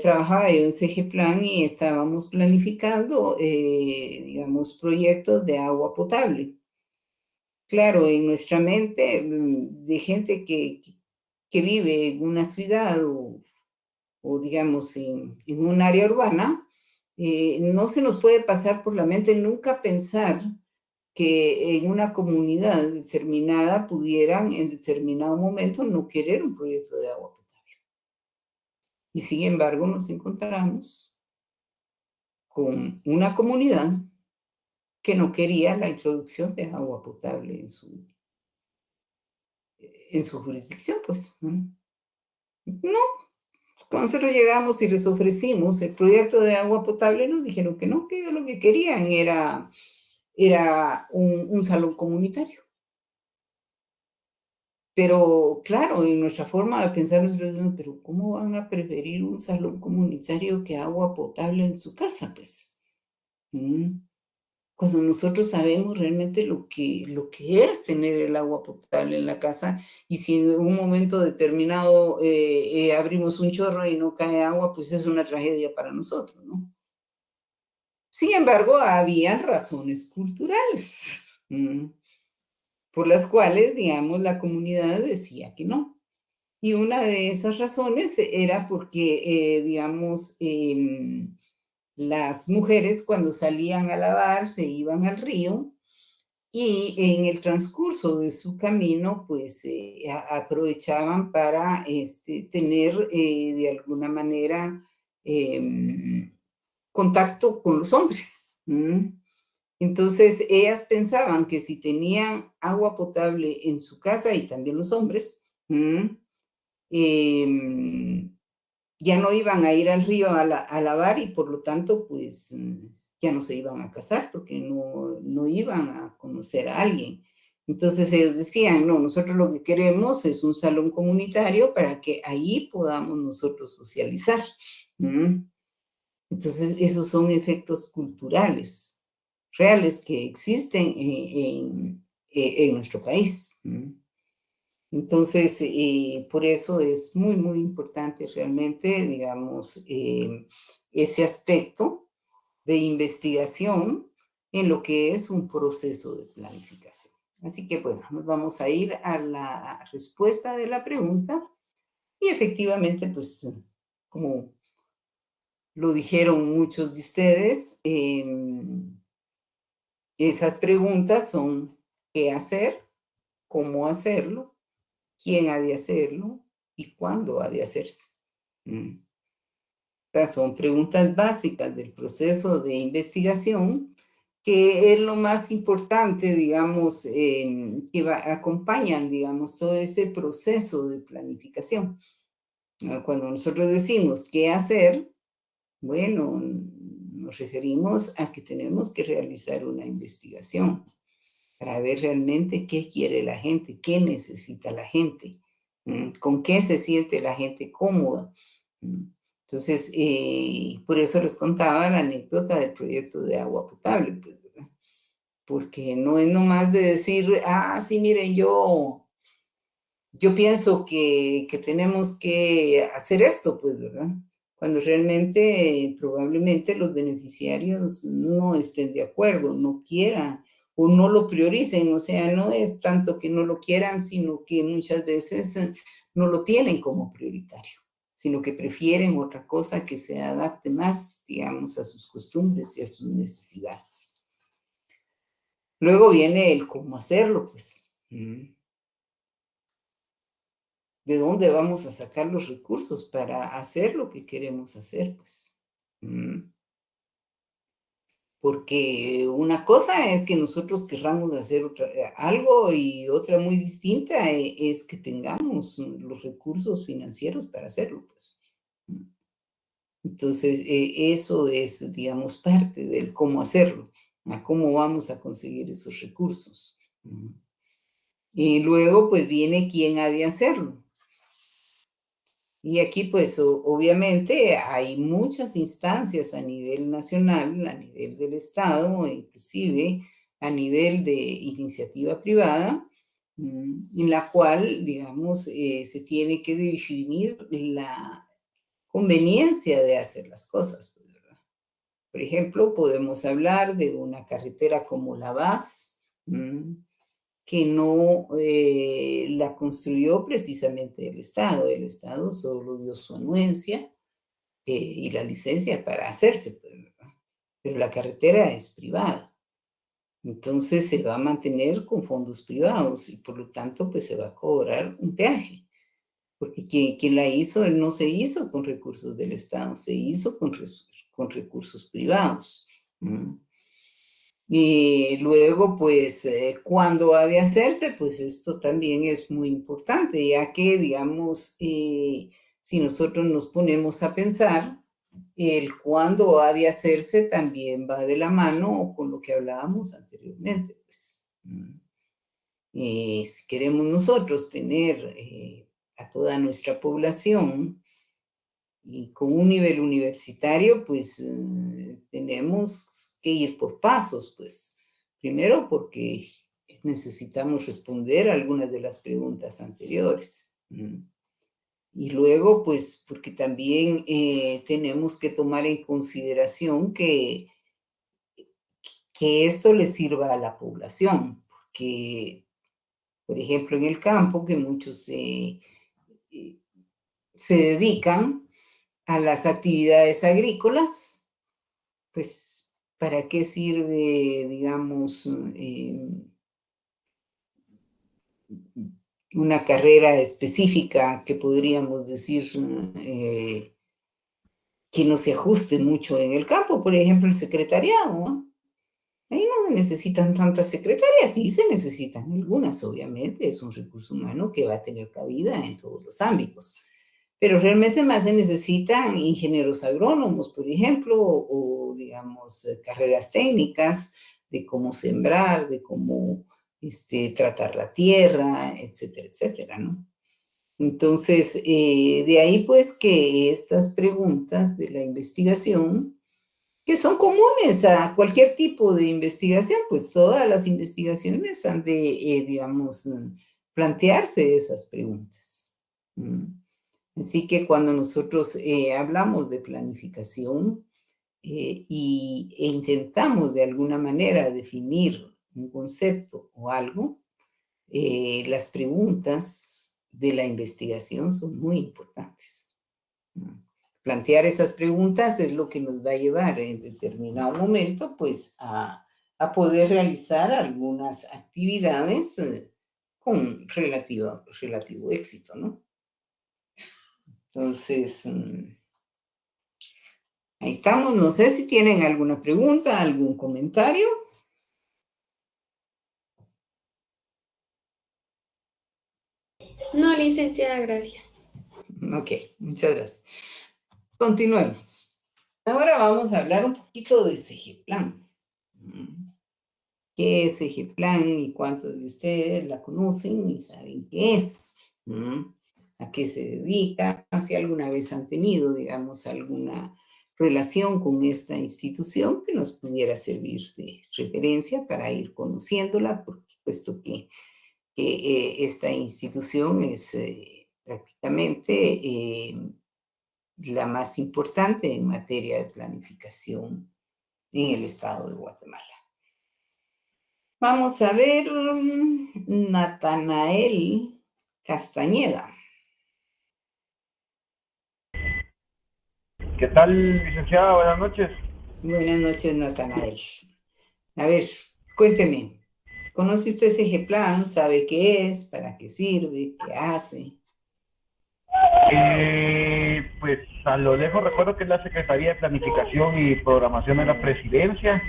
Speaker 1: trabajaba en un CGPLAN y estábamos planificando, digamos, proyectos de agua potable. Claro, en nuestra mente, de gente que vive en una ciudad o digamos, en un área urbana, no se nos puede pasar por la mente nunca pensar que en una comunidad determinada pudieran en determinado momento no querer un proyecto de agua potable. Y sin embargo nos encontramos con una comunidad que no quería la introducción de agua potable en su jurisdicción, pues. No, cuando nosotros llegamos y les ofrecimos el proyecto de agua potable, nos dijeron que no, que ellos lo que querían era un salón comunitario. Pero claro, en nuestra forma de pensar, nosotros decimos, pero ¿cómo van a preferir un salón comunitario que agua potable en su casa? Pues, cuando nosotros sabemos realmente lo que es tener el agua potable en la casa, y si en un momento determinado abrimos un chorro y no cae agua, pues es una tragedia para nosotros, ¿no? Sin embargo, había razones culturales, por las cuales, digamos, la comunidad decía que no. Y una de esas razones era porque, digamos, las mujeres cuando salían a lavar se iban al río y en el transcurso de su camino, pues, aprovechaban para tener, de alguna manera, contacto con los hombres. Entonces, ellas pensaban que si tenían agua potable en su casa, y también los hombres, ya no iban a ir al río a lavar y por lo tanto, pues, ya no se iban a casar porque no iban a conocer a alguien. Entonces ellos decían, no, nosotros lo que queremos es un salón comunitario para que ahí podamos nosotros socializar. Entonces, esos son efectos culturales reales que existen en nuestro país. Entonces, por eso es muy, muy importante realmente, digamos, ese aspecto de investigación en lo que es un proceso de planificación. Así que, bueno, nos vamos a ir a la respuesta de la pregunta y efectivamente, pues, como lo dijeron muchos de ustedes, esas preguntas son ¿qué hacer? ¿Cómo hacerlo? ¿Quién ha de hacerlo? ¿Y cuándo ha de hacerse? Estas son preguntas básicas del proceso de investigación, que es lo más importante, digamos, que acompañan, digamos, todo ese proceso de planificación. Cuando nosotros decimos qué hacer, bueno, nos referimos a que tenemos que realizar una investigación para ver realmente qué quiere la gente, qué necesita la gente, con qué se siente la gente cómoda. Entonces, por eso les contaba la anécdota del proyecto de agua potable, pues, ¿verdad? Porque no es nomás de decir, sí, miren, yo pienso que tenemos que hacer esto, pues, ¿verdad? Cuando realmente probablemente los beneficiarios no estén de acuerdo, no quieran o no lo prioricen, o sea, no es tanto que no lo quieran, sino que muchas veces no lo tienen como prioritario, sino que prefieren otra cosa que se adapte más, digamos, a sus costumbres y a sus necesidades. Luego viene el cómo hacerlo, pues. ¿De dónde vamos a sacar los recursos para hacer lo que queremos hacer, pues? Porque una cosa es que nosotros querramos hacer algo y otra muy distinta es que tengamos los recursos financieros para hacerlo, pues. Entonces, eso es, digamos, parte del cómo hacerlo, a cómo vamos a conseguir esos recursos. Y luego, pues, viene quién ha de hacerlo. Y aquí, pues, obviamente hay muchas instancias a nivel nacional, a nivel del Estado, inclusive a nivel de iniciativa privada, en la cual, digamos, se tiene que definir la conveniencia de hacer las cosas, pues, ¿verdad? Por ejemplo, podemos hablar de una carretera como la VAS, que no la construyó precisamente el Estado solo dio su anuencia y la licencia para hacerse, pues, ¿verdad? Pero la carretera es privada, entonces se va a mantener con fondos privados y por lo tanto pues se va a cobrar un peaje, porque quien la hizo, no se hizo con recursos del Estado, se hizo con recursos privados. Y luego, pues, ¿cuándo ha de hacerse? Pues esto también es muy importante, ya que, digamos, si nosotros nos ponemos a pensar, el cuándo ha de hacerse también va de la mano con lo que hablábamos anteriormente, pues. Si queremos nosotros tener a toda nuestra población y con un nivel universitario, pues tenemos que ir por pasos, pues. Primero porque necesitamos responder a algunas de las preguntas anteriores. Y luego, pues, porque también tenemos que tomar en consideración que esto le sirva a la población, porque, por ejemplo, en el campo, que muchos se dedican a las actividades agrícolas, pues, ¿para qué sirve, digamos, una carrera específica que podríamos decir que no se ajuste mucho en el campo? Por ejemplo, el secretariado, ¿no? Ahí no se necesitan tantas secretarias, sí se necesitan algunas, obviamente, es un recurso humano que va a tener cabida en todos los ámbitos. Pero realmente más se necesitan ingenieros agrónomos, por ejemplo, o digamos, carreras técnicas de cómo sembrar, de cómo tratar la tierra, etcétera, etcétera, ¿no? Entonces, de ahí pues que estas preguntas de la investigación, que son comunes a cualquier tipo de investigación, pues todas las investigaciones han de, digamos, plantearse esas preguntas. Así que cuando nosotros hablamos de planificación e intentamos de alguna manera definir un concepto o algo, las preguntas de la investigación son muy importantes. Plantear esas preguntas es lo que nos va a llevar en determinado momento, pues, a poder realizar algunas actividades con relativo éxito, ¿no? Entonces, ahí estamos. No sé si tienen alguna pregunta, algún comentario.
Speaker 13: No, licenciada, gracias.
Speaker 1: Ok, muchas gracias. Continuemos. Ahora vamos a hablar un poquito de SEGEPLAN. ¿Qué es SEGEPLAN y cuántos de ustedes la conocen y saben qué es? ¿A qué se dedica? Si alguna vez han tenido, digamos, alguna relación con esta institución que nos pudiera servir de referencia para ir conociéndola, puesto que esta institución es prácticamente la más importante en materia de planificación en el estado de Guatemala. Vamos a ver, Natanael Castañeda.
Speaker 13: ¿Qué tal, licenciada? Buenas noches.
Speaker 1: Buenas noches, Natanael. A ver, cuénteme, ¿conoce usted ese plan? ¿Sabe qué es? ¿Para qué sirve? ¿Qué hace?
Speaker 13: Pues a lo lejos recuerdo que es la Secretaría de Planificación y Programación de la Presidencia.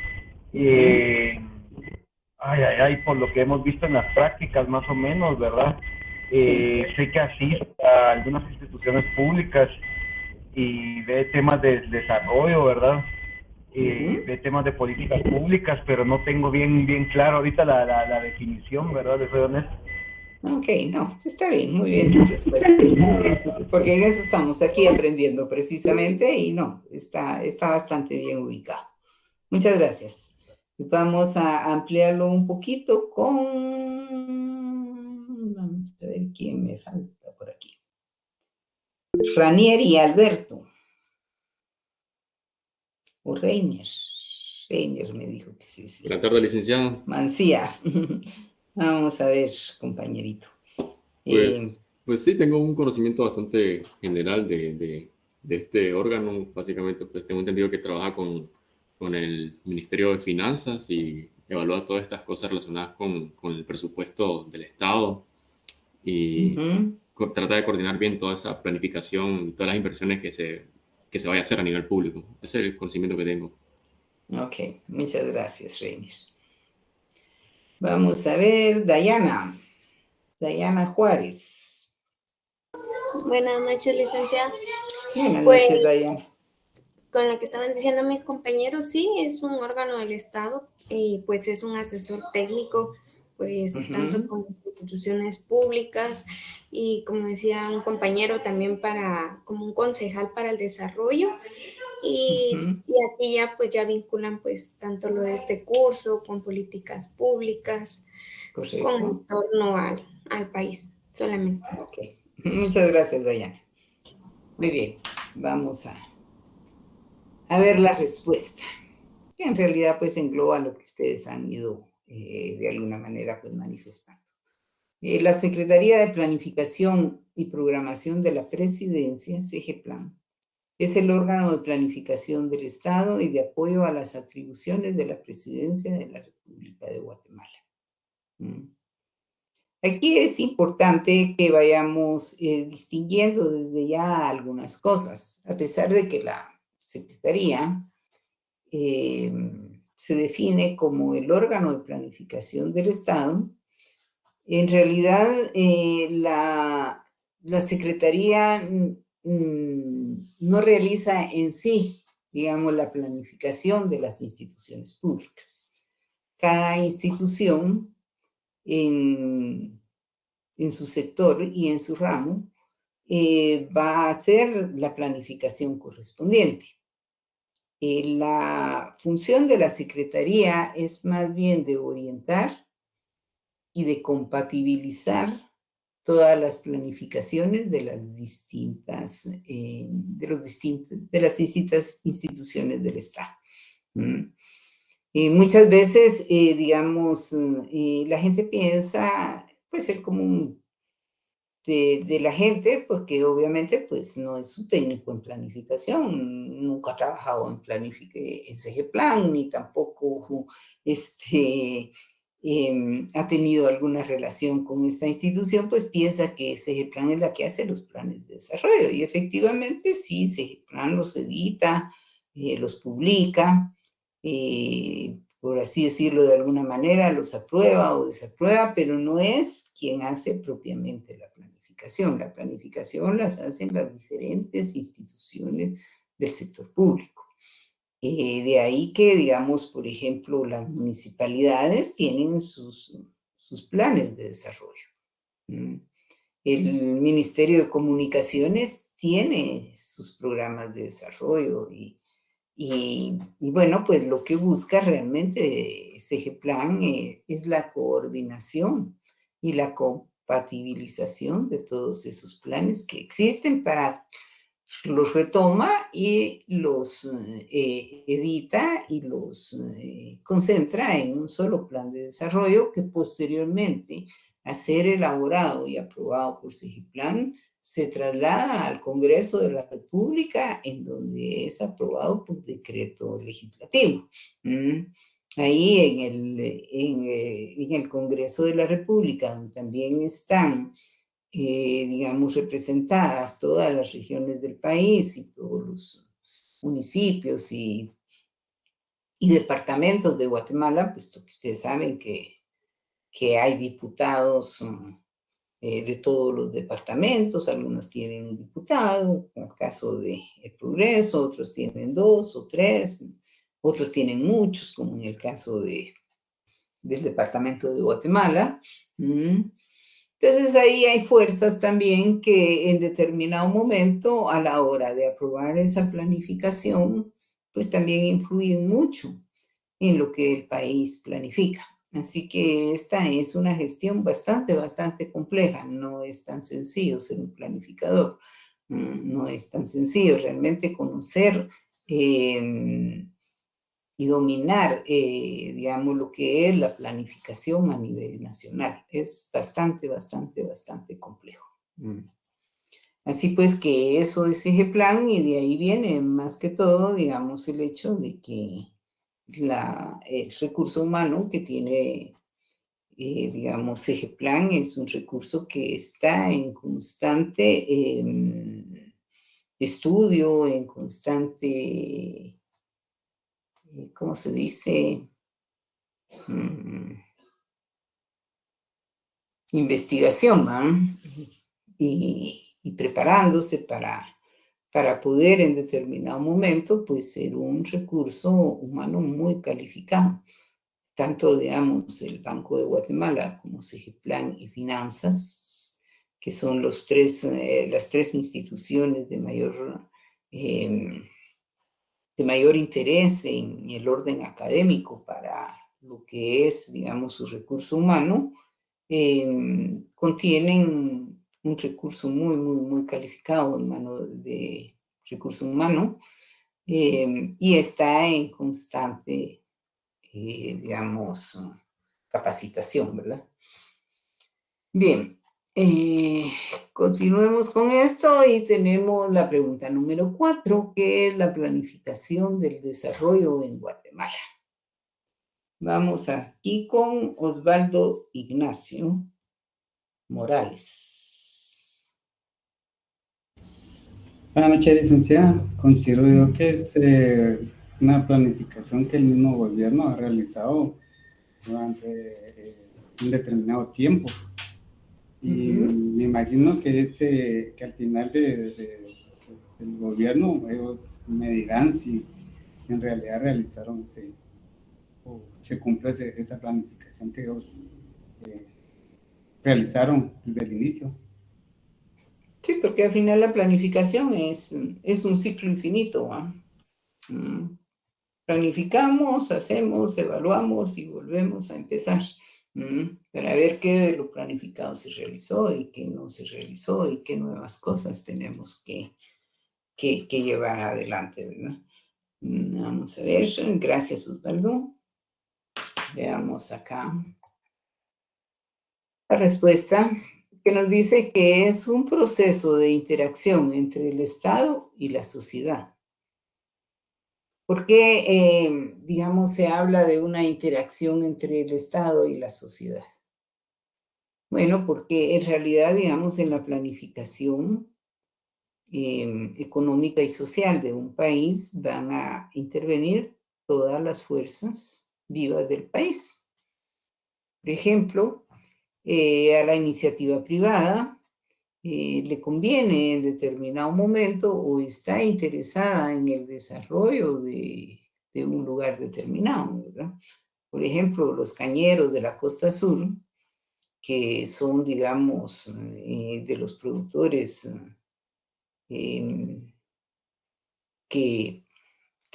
Speaker 13: Por lo que hemos visto en las prácticas, más o menos, ¿verdad? Sé que asiste a algunas instituciones públicas y ve temas de desarrollo, ¿verdad? De temas de políticas públicas, pero no tengo bien claro ahorita la definición, ¿verdad? Les soy honesto.
Speaker 1: Ok, no, está bien, muy bien su respuesta. Porque en eso estamos aquí aprendiendo precisamente y no, está bastante bien ubicado. Muchas gracias. Vamos a ampliarlo un poquito con... Vamos a ver quién me falta por aquí. Ranier y Alberto. O Reiner. Reiner me dijo que sí.
Speaker 14: Buenas tardes, licenciado.
Speaker 1: Mancía. Vamos a ver, compañerito.
Speaker 14: Pues sí, tengo un conocimiento bastante general de este órgano. Básicamente, pues tengo entendido que trabaja con el Ministerio de Finanzas y evalúa todas estas cosas relacionadas con el presupuesto del Estado y trata de coordinar bien toda esa planificación y todas las inversiones que se vaya a hacer a nivel público. Ese es el conocimiento que tengo.
Speaker 1: Ok, muchas gracias, Reiner. Vamos a ver, Dayana Juárez.
Speaker 15: Buenas noches, licenciada.
Speaker 1: Buenas noches, Dayana.
Speaker 15: Con lo que estaban diciendo mis compañeros, sí, es un órgano del Estado y pues es un asesor técnico, pues tanto con las instituciones públicas y como decía un compañero también como un concejal para el desarrollo y aquí ya pues ya vinculan pues tanto lo de este curso con políticas públicas, con en torno al país solamente.
Speaker 1: Ok, muchas gracias, Dayana. Muy bien, vamos a ver la respuesta, que en realidad pues engloba lo que ustedes han ido de alguna manera pues manifestando. La Secretaría de Planificación y Programación de la Presidencia, SEGEPLAN, es el órgano de planificación del Estado y de apoyo a las atribuciones de la Presidencia de la República de Guatemala. Aquí es importante que vayamos distinguiendo desde ya algunas cosas, a pesar de que la Secretaría se define como el órgano de planificación del Estado. En realidad, la Secretaría no realiza en sí, digamos, la planificación de las instituciones públicas. Cada institución en su sector y en su ramo va a hacer la planificación correspondiente. La función de la Secretaría es más bien de orientar y de compatibilizar todas las planificaciones de las distintas instituciones del Estado. Muchas veces, digamos, la gente piensa, pues el común de la gente, porque obviamente pues no es un técnico en planificación, nunca ha trabajado en SEGEPLAN, ni tampoco ha tenido alguna relación con esta institución, pues piensa que SEGEPLAN es la que hace los planes de desarrollo. Y efectivamente sí, SEGEPLAN los edita, los publica, por así decirlo de alguna manera, los aprueba o desaprueba, pero no es quien hace propiamente la planificación. La planificación las hacen las diferentes instituciones del sector público. De ahí que, digamos, por ejemplo, las municipalidades tienen sus planes de desarrollo. El Ministerio de Comunicaciones tiene sus programas de desarrollo y bueno, pues lo que busca realmente SEGEPLAN es la coordinación y la compatibilización de todos esos planes que existen para los retoma y los edita y los concentra en un solo plan de desarrollo que posteriormente, a ser elaborado y aprobado por SIGIPLAN, se traslada al Congreso de la República, en donde es aprobado por decreto legislativo. Ahí en el Congreso de la República, donde también están digamos, representadas todas las regiones del país y todos los municipios y departamentos de Guatemala, puesto que ustedes saben que hay diputados de todos los departamentos, algunos tienen un diputado, en el caso de El Progreso, otros tienen 2 o 3, otros tienen muchos, como en el caso del departamento de Guatemala. Entonces ahí hay fuerzas también que en determinado momento, a la hora de aprobar esa planificación, pues también influyen mucho en lo que el país planifica. Así que esta es una gestión bastante compleja. No es tan sencillo ser un planificador. No es tan sencillo realmente conocer y dominar, digamos, lo que es la planificación a nivel nacional. Es bastante complejo. Así pues que eso es SIGIPLAN y de ahí viene más que todo, digamos, el hecho de que el recurso humano que tiene, digamos, SIGIPLAN es un recurso que está en constante estudio, en constante, ¿cómo se dice? Investigación, y preparándose para poder en determinado momento, pues, ser un recurso humano muy calificado. Tanto, digamos, el Banco de Guatemala como SIGIPLAN y Finanzas, que son las tres instituciones de mayor interés en el orden académico para lo que es, digamos, su recurso humano, contienen un recurso muy calificado en mano de recurso humano y está en constante, digamos, capacitación, ¿verdad? Bien, continuemos con esto y tenemos la pregunta número 4, que es la planificación del desarrollo en Guatemala. Vamos aquí con Osvaldo Ignacio Morales.
Speaker 16: Buenas noches, licenciada. Considero yo que es una planificación que el mismo gobierno ha realizado durante un determinado tiempo. Y me imagino que al final del gobierno ellos me dirán si en realidad realizaron o se cumple esa planificación que ellos realizaron desde el inicio.
Speaker 1: Sí, porque al final la planificación es un ciclo infinito. Planificamos, hacemos, evaluamos y volvemos a empezar para ver qué de lo planificado se realizó y qué no se realizó y qué nuevas cosas tenemos que llevar adelante, ¿verdad? Vamos a ver, gracias Osvaldo. Veamos acá la respuesta, que nos dice que es un proceso de interacción entre el Estado y la sociedad. ¿Por qué, digamos, se habla de una interacción entre el Estado y la sociedad? Bueno, porque en realidad, digamos, en la planificación económica y social de un país van a intervenir todas las fuerzas vivas del país. Por ejemplo, a la iniciativa privada le conviene en determinado momento o está interesada en el desarrollo de un lugar determinado, ¿verdad? Por ejemplo, los cañeros de la costa sur, que son, digamos, de los productores que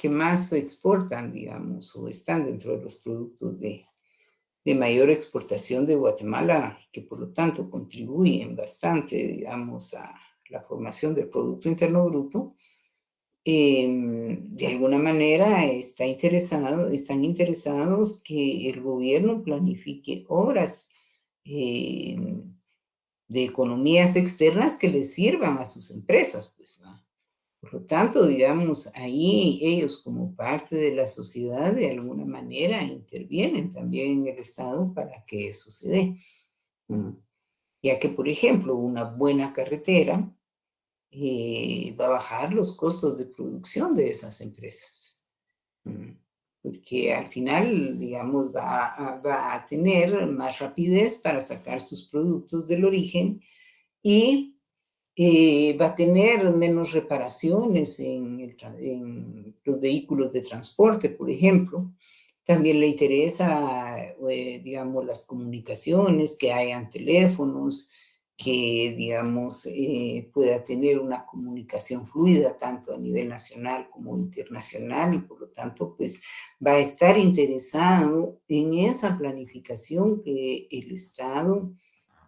Speaker 1: más exportan, digamos, o están dentro de los productos de mayor exportación de Guatemala, que por lo tanto contribuyen bastante, digamos, a la formación del Producto Interno Bruto, de alguna manera están interesados que el gobierno planifique obras de economías externas que les sirvan a sus empresas, pues, ¿no? Por lo tanto, digamos, ahí ellos como parte de la sociedad de alguna manera intervienen también en el Estado para que eso se dé. Ya que, por ejemplo, una buena carretera va a bajar los costos de producción de esas empresas. Porque al final, digamos, va a tener más rapidez para sacar sus productos del origen y va a tener menos reparaciones en los vehículos de transporte, por ejemplo. También le interesa, digamos, las comunicaciones, que hayan teléfonos, que, digamos, pueda tener una comunicación fluida tanto a nivel nacional como internacional y por lo tanto, pues, va a estar interesado en esa planificación que el Estado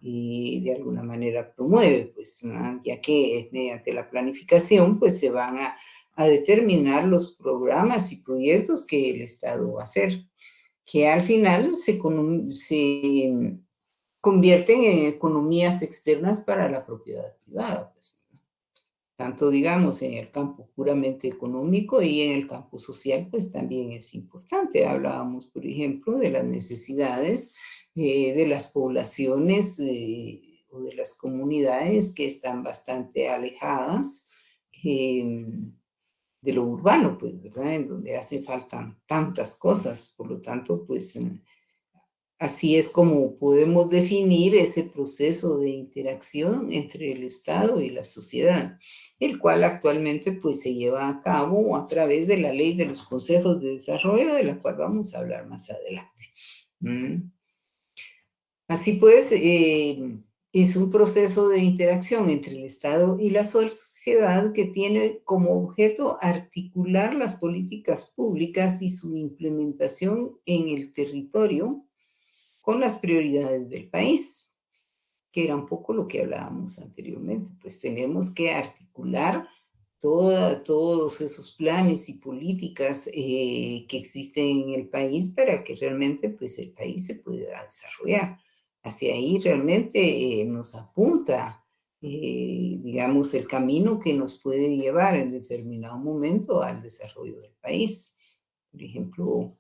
Speaker 1: de alguna manera promueve, pues, ¿no? Ya que mediante la planificación, pues, se van a determinar los programas y proyectos que el Estado va a hacer, que al final se convierten en economías externas para la propiedad privada, pues, tanto digamos en el campo puramente económico y en el campo social, pues también es importante. Hablábamos, por ejemplo, de las necesidades de las poblaciones o de las comunidades que están bastante alejadas de lo urbano, pues, ¿verdad? En donde hace falta tantas cosas, por lo tanto, pues, así es como podemos definir ese proceso de interacción entre el Estado y la sociedad, el cual actualmente pues se lleva a cabo a través de la Ley de los Consejos de Desarrollo, de la cual vamos a hablar más adelante. Así pues, es un proceso de interacción entre el Estado y la sociedad que tiene como objeto articular las políticas públicas y su implementación en el territorio con las prioridades del país, que era un poco lo que hablábamos anteriormente. Pues tenemos que articular todos esos planes y políticas que existen en el país para que realmente pues, el país se pueda desarrollar. Hacia ahí realmente nos apunta, digamos, el camino que nos puede llevar en determinado momento al desarrollo del país. Por ejemplo,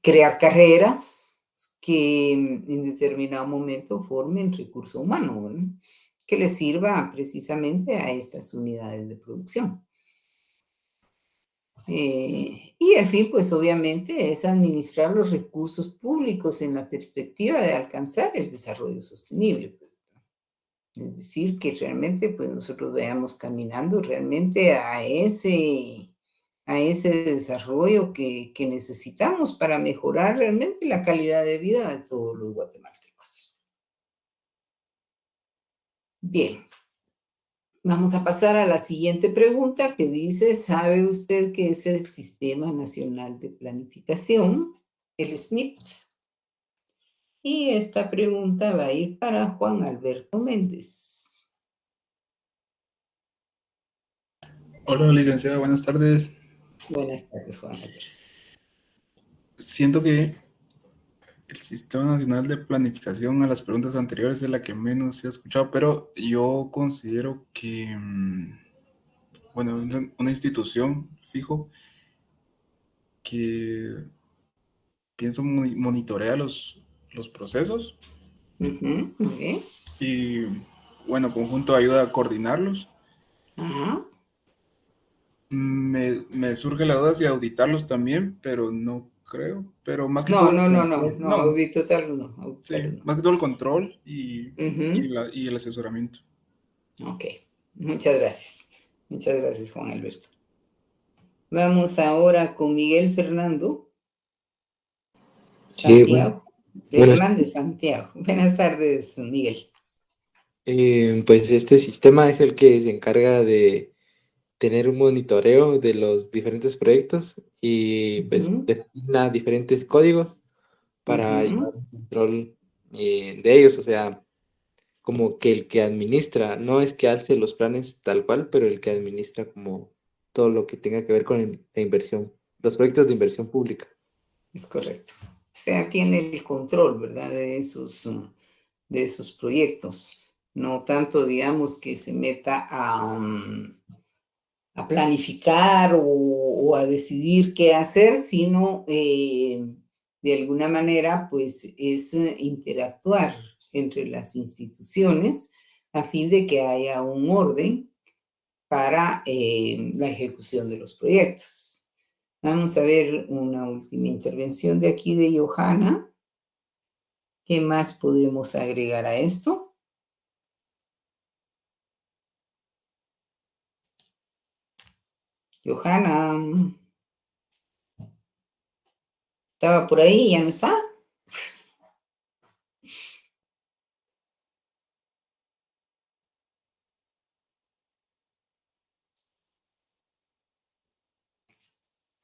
Speaker 1: crear carreras que en determinado momento formen recurso humano, ¿no? Que les sirva precisamente a estas unidades de producción. Y al fin, pues obviamente es administrar los recursos públicos en la perspectiva de alcanzar el desarrollo sostenible. Es decir, que realmente pues nosotros vayamos caminando realmente a ese desarrollo que necesitamos para mejorar realmente la calidad de vida de todos los guatemaltecos. Bien, vamos a pasar a la siguiente pregunta que dice, ¿sabe usted qué es el Sistema Nacional de Planificación, el SNIP? Y esta pregunta va a ir para Juan Alberto Méndez.
Speaker 17: Hola, licenciada, buenas tardes.
Speaker 1: Buenas tardes, Juan Alberto.
Speaker 17: Siento que el Sistema Nacional de Planificación a las preguntas anteriores es la que menos se ha escuchado, pero yo considero que, bueno, es una institución fijo que pienso monitorea los procesos
Speaker 1: Muy bien.
Speaker 17: y, bueno, conjunto ayuda a coordinarlos.
Speaker 1: Ajá.
Speaker 17: Me surge la duda si auditarlos también, pero no creo. Pero más que
Speaker 1: No,
Speaker 17: todo
Speaker 1: no,
Speaker 17: el
Speaker 1: no, no,
Speaker 17: control.
Speaker 1: no, auditarlo no.
Speaker 17: Sí, más que todo el control y
Speaker 1: Ujú.
Speaker 17: el asesoramiento.
Speaker 1: Ok, muchas gracias. Muchas gracias, Juan Alberto. Vamos ahora con Miguel Fernando
Speaker 18: Sí,
Speaker 1: Santiago.
Speaker 18: buenas.
Speaker 1: Hernández Santiago. Buenas tardes, Miguel.
Speaker 18: Pues este sistema es el que se encarga de tener un monitoreo de los diferentes proyectos y pues
Speaker 1: Ujú.
Speaker 18: designa diferentes códigos para
Speaker 1: Ujú.
Speaker 18: llevar un control de ellos. O sea, como que el que administra, no es que hace los planes tal cual, pero el que administra como todo lo que tenga que ver con la inversión, los proyectos de inversión pública.
Speaker 1: Es correcto. O sea, tiene el control, ¿verdad? De esos proyectos. No tanto, digamos, que se meta a planificar o a decidir qué hacer, sino de alguna manera, pues, es interactuar entre las instituciones a fin de que haya un orden para la ejecución de los proyectos. Vamos a ver una última intervención de aquí de Johanna. ¿Qué más podemos agregar a esto? Johanna. Estaba por ahí, ya no está.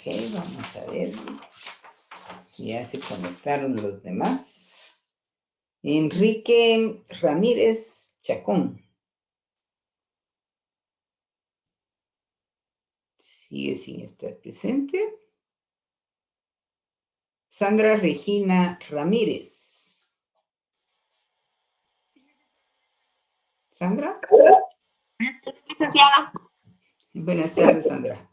Speaker 1: Ok, vamos a ver si ya se conectaron los demás. Enrique Ramírez Chacón. Sigue sin estar presente. Sandra Regina Ramírez. ¿Sandra?
Speaker 19: Licenciada.
Speaker 1: Buenas tardes, Sandra.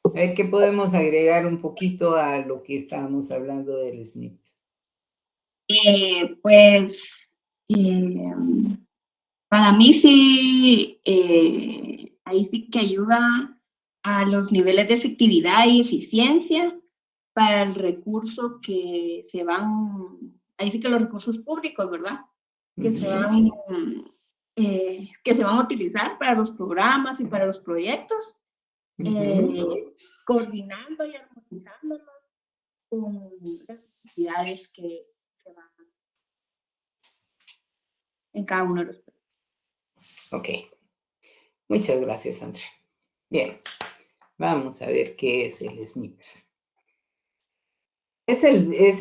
Speaker 1: A ver qué podemos agregar un poquito a lo que estábamos hablando del SNP.
Speaker 19: Para mí sí, ahí sí que ayuda a los niveles de efectividad y eficiencia para el recurso que se van, ahí sí que los recursos públicos, ¿verdad? Que se van a utilizar para los programas y para los proyectos, coordinando y armonizándolos con las necesidades que se van en cada uno de los proyectos.
Speaker 1: Ok. Muchas gracias, Sandra. Bien. Vamos a ver qué es el SNP. Es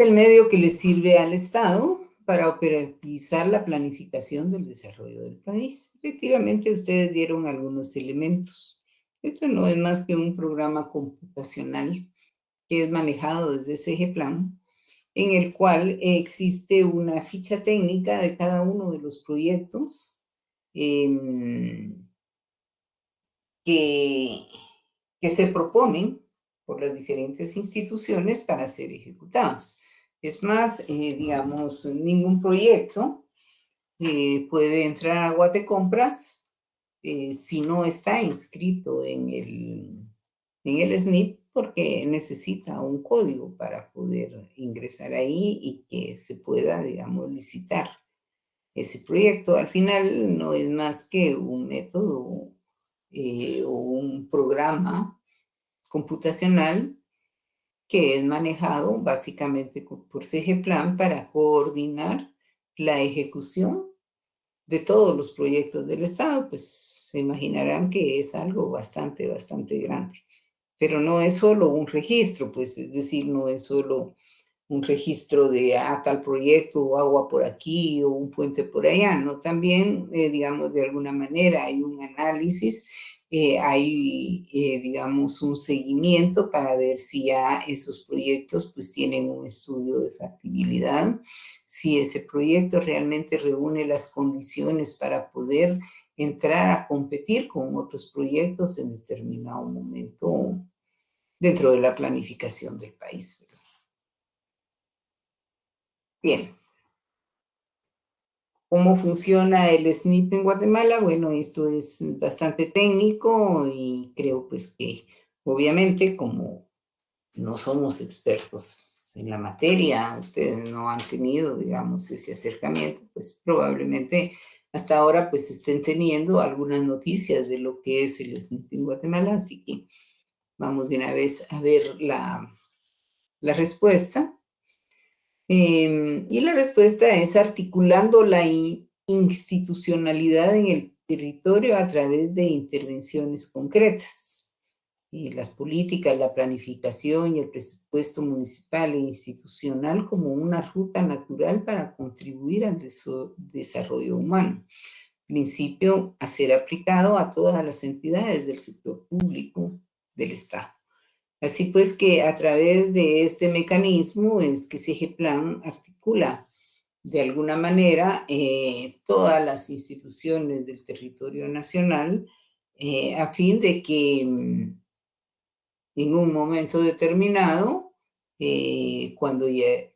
Speaker 1: el medio que le sirve al Estado para operativizar la planificación del desarrollo del país. Efectivamente, ustedes dieron algunos elementos. Esto no es más que un programa computacional que es manejado desde CGPlan, en el cual existe una ficha técnica de cada uno de los proyectos que se proponen por las diferentes instituciones para ser ejecutados. Es más, digamos, ningún proyecto puede entrar a Guatecompras si no está inscrito en el SNP, porque necesita un código para poder ingresar ahí y que se pueda, digamos, licitar ese proyecto. Al final no es más que un método o un programa computacional que es manejado básicamente por CGPlan para coordinar la ejecución de todos los proyectos del Estado. Pues se imaginarán que es algo bastante grande. Pero no es solo un registro, pues es decir, no es solo un registro de tal proyecto o agua por aquí o un puente por allá, ¿no? También, digamos, de alguna manera hay un análisis, hay, digamos, un seguimiento para ver si ya esos proyectos pues tienen un estudio de factibilidad, si ese proyecto realmente reúne las condiciones para poder entrar a competir con otros proyectos en determinado momento dentro de la planificación del país. Bien. ¿Cómo funciona el SNP en Guatemala? Bueno, esto es bastante técnico y creo pues que obviamente como no somos expertos en la materia, ustedes no han tenido, digamos, ese acercamiento, pues probablemente hasta ahora pues estén teniendo algunas noticias de lo que es el SNP en Guatemala, así que vamos de una vez a ver la respuesta. Y la respuesta es articulando la institucionalidad en el territorio a través de intervenciones concretas. las políticas, la planificación y el presupuesto municipal e institucional como una ruta natural para contribuir al desarrollo humano. Principio a ser aplicado a todas las entidades del sector público del Estado. Así pues que a través de este mecanismo es que SIGEPLAN articula de alguna manera todas las instituciones del territorio nacional a fin de que en un momento determinado, cuando ya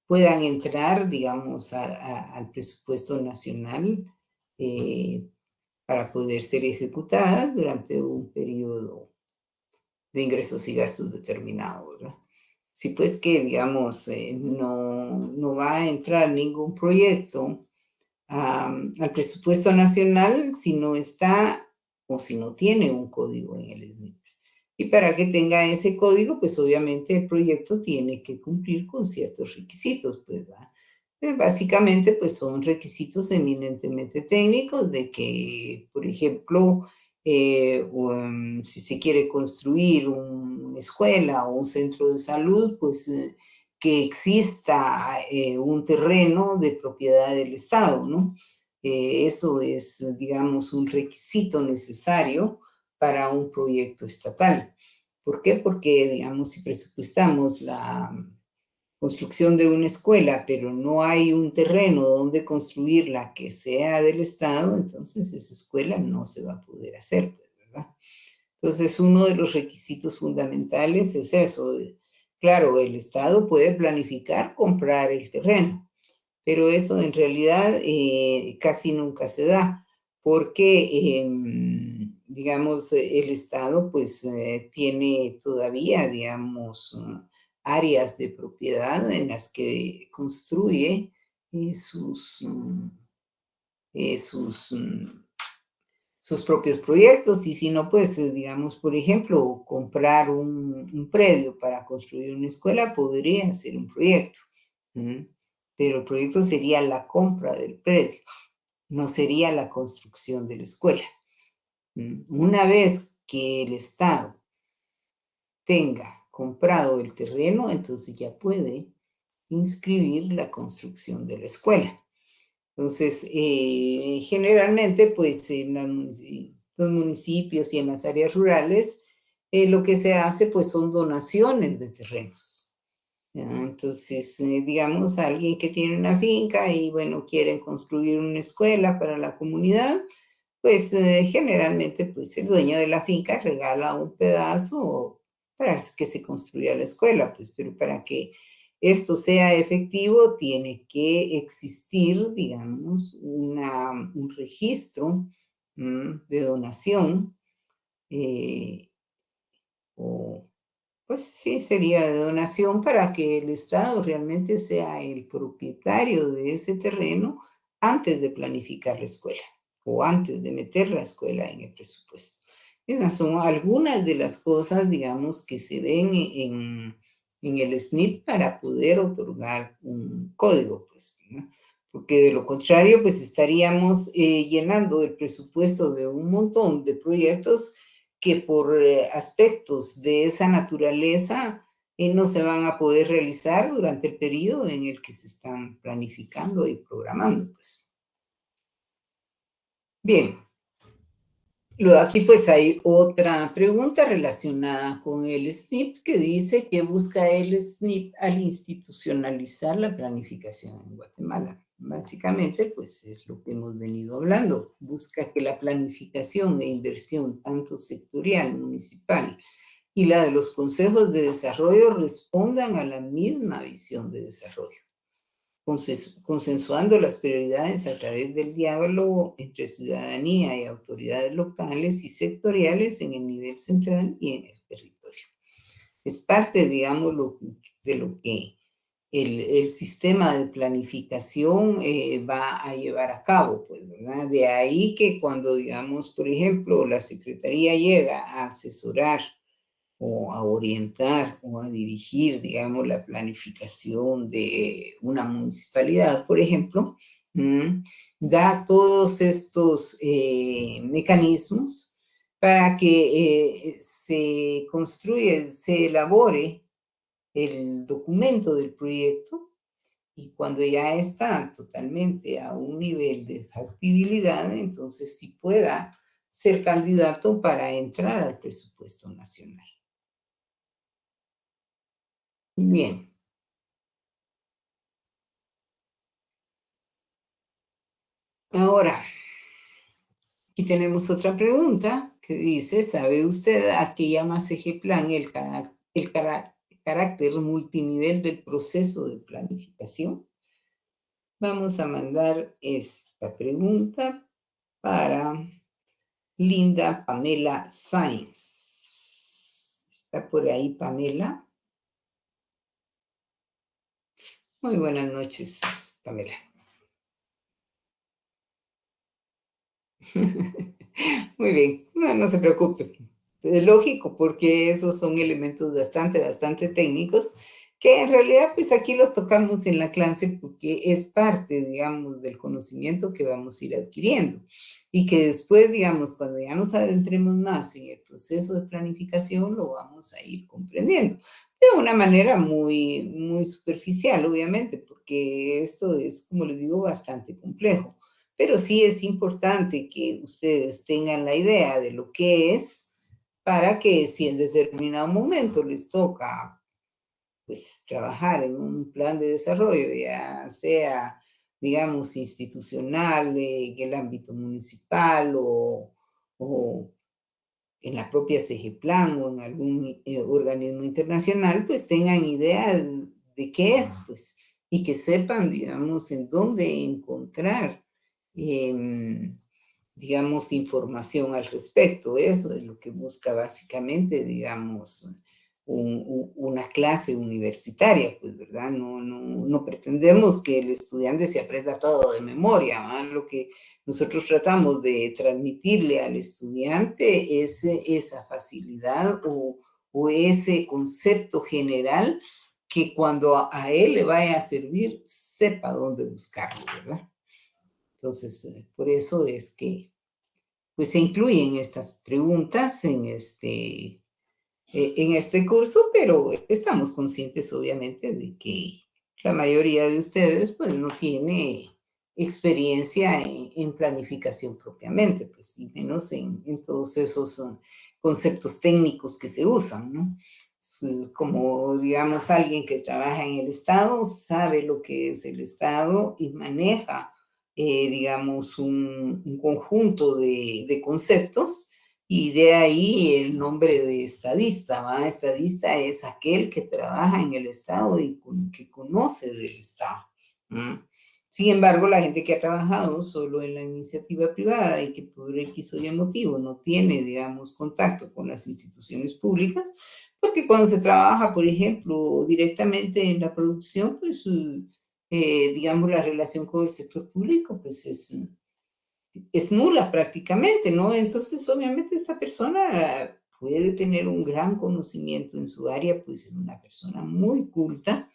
Speaker 1: puedan entrar, digamos, al presupuesto nacional para poder ser ejecutadas durante un periodo de ingresos y gastos determinado, ¿verdad? Sí, pues que, digamos, no va a entrar ningún proyecto al presupuesto nacional si no está o si no tiene un código en el SNIP. Y para que tenga ese código, pues obviamente el proyecto tiene que cumplir con ciertos requisitos, pues, ¿verdad? Básicamente, pues son requisitos eminentemente técnicos de que, por ejemplo, si se quiere construir una escuela o un centro de salud, pues que exista un terreno de propiedad del Estado, ¿no? Eso es, digamos, un requisito necesario para un proyecto estatal. ¿Por qué? Porque, digamos, si presupuestamos la construcción de una escuela, pero no hay un terreno donde construirla que sea del Estado, entonces esa escuela no se va a poder hacer, ¿verdad? Entonces, uno de los requisitos fundamentales es eso. Claro, el Estado puede planificar comprar el terreno, pero eso en realidad casi nunca se da, porque, digamos, el Estado pues tiene todavía, digamos, áreas de propiedad en las que construye sus propios proyectos, y si no, pues, digamos, por ejemplo, comprar un predio para construir una escuela podría ser un proyecto, pero el proyecto sería la compra del predio, no sería la construcción de la escuela. Una vez que el Estado tenga comprado el terreno, entonces ya puede inscribir la construcción de la escuela. Entonces, generalmente, pues en los municipios y en las áreas rurales, lo que se hace, pues son donaciones de terrenos. Entonces, digamos, alguien que tiene una finca y, bueno, quieren construir una escuela para la comunidad, pues generalmente, pues el dueño de la finca regala un pedazo para que se construya la escuela, pues, pero para que esto sea efectivo, tiene que existir, digamos, un registro de donación, o pues sí, sería de donación para que el Estado realmente sea el propietario de ese terreno antes de planificar la escuela o antes de meter la escuela en el presupuesto. Esas son algunas de las cosas, digamos, que se ven en el SNIP para poder otorgar un código, pues, ¿no? Porque de lo contrario, pues estaríamos llenando el presupuesto de un montón de proyectos que por aspectos de esa naturaleza no se van a poder realizar durante el periodo en el que se están planificando y programando, pues. Bien. Aquí pues hay otra pregunta relacionada con el SNIP que dice que busca el SNIP al institucionalizar la planificación en Guatemala. Básicamente pues es lo que hemos venido hablando. Busca que la planificación e inversión tanto sectorial, municipal y la de los consejos de desarrollo respondan a la misma visión de desarrollo, consensuando las prioridades a través del diálogo entre ciudadanía y autoridades locales y sectoriales en el nivel central y en el territorio. Es parte, digamos, de lo que el sistema de planificación va a llevar a cabo, pues, ¿verdad? De ahí que cuando, digamos, por ejemplo, la Secretaría llega a asesorar o a orientar o a dirigir, digamos, la planificación de una municipalidad, por ejemplo, da todos estos mecanismos para que se construya, se elabore el documento del proyecto, y cuando ya está totalmente a un nivel de factibilidad, entonces sí pueda ser candidato para entrar al presupuesto nacional. Bien. Ahora, aquí tenemos otra pregunta que dice, ¿sabe usted a qué llama CGPLAN el carácter multinivel del proceso de planificación? Vamos a mandar esta pregunta para Linda Pamela Sáenz. ¿Está por ahí, Pamela? Muy buenas noches, Pamela. Muy bien, no se preocupe. Es lógico, porque esos son elementos bastante técnicos, que en realidad pues aquí los tocamos en la clase porque es parte, digamos, del conocimiento que vamos a ir adquiriendo. Y que después, digamos, cuando ya nos adentremos más en el proceso de planificación, lo vamos a ir comprendiendo. De una manera muy superficial, obviamente, porque esto es, como les digo, bastante complejo. Pero sí es importante que ustedes tengan la idea de lo que es, para que si en determinado momento les toca, pues, trabajar en un plan de desarrollo, ya sea, digamos, institucional, en el ámbito municipal o en la propia CGPLAN o en algún organismo internacional, pues tengan idea de qué es, pues, y que sepan, digamos, en dónde encontrar digamos, información al respecto. Eso es lo que busca básicamente, digamos, una clase universitaria, pues, ¿verdad? No pretendemos que el estudiante se aprenda todo de memoria, ¿verdad? Lo que nosotros tratamos de transmitirle al estudiante es esa facilidad o ese concepto general que cuando a él le vaya a servir, sepa dónde buscarlo, ¿verdad? Entonces, por eso es que pues, se incluyen estas preguntas en este curso, pero estamos conscientes, obviamente, de que la mayoría de ustedes, pues, no tiene experiencia en planificación propiamente, pues, y menos en todos esos conceptos técnicos que se usan, ¿no? Como, digamos, alguien que trabaja en el Estado sabe lo que es el Estado y maneja digamos, un conjunto de conceptos, y de ahí el nombre de estadista, ¿va? Estadista es aquel que trabaja en el Estado y que conoce del Estado. Sin embargo, la gente que ha trabajado solo en la iniciativa privada y que por X o Y motivo no tiene, digamos, contacto con las instituciones públicas, porque cuando se trabaja, por ejemplo, directamente en la producción, pues digamos, la relación con el sector público, pues es nula prácticamente, ¿no? Entonces, obviamente, esta persona puede tener un gran conocimiento en su área, puede ser una persona muy culta,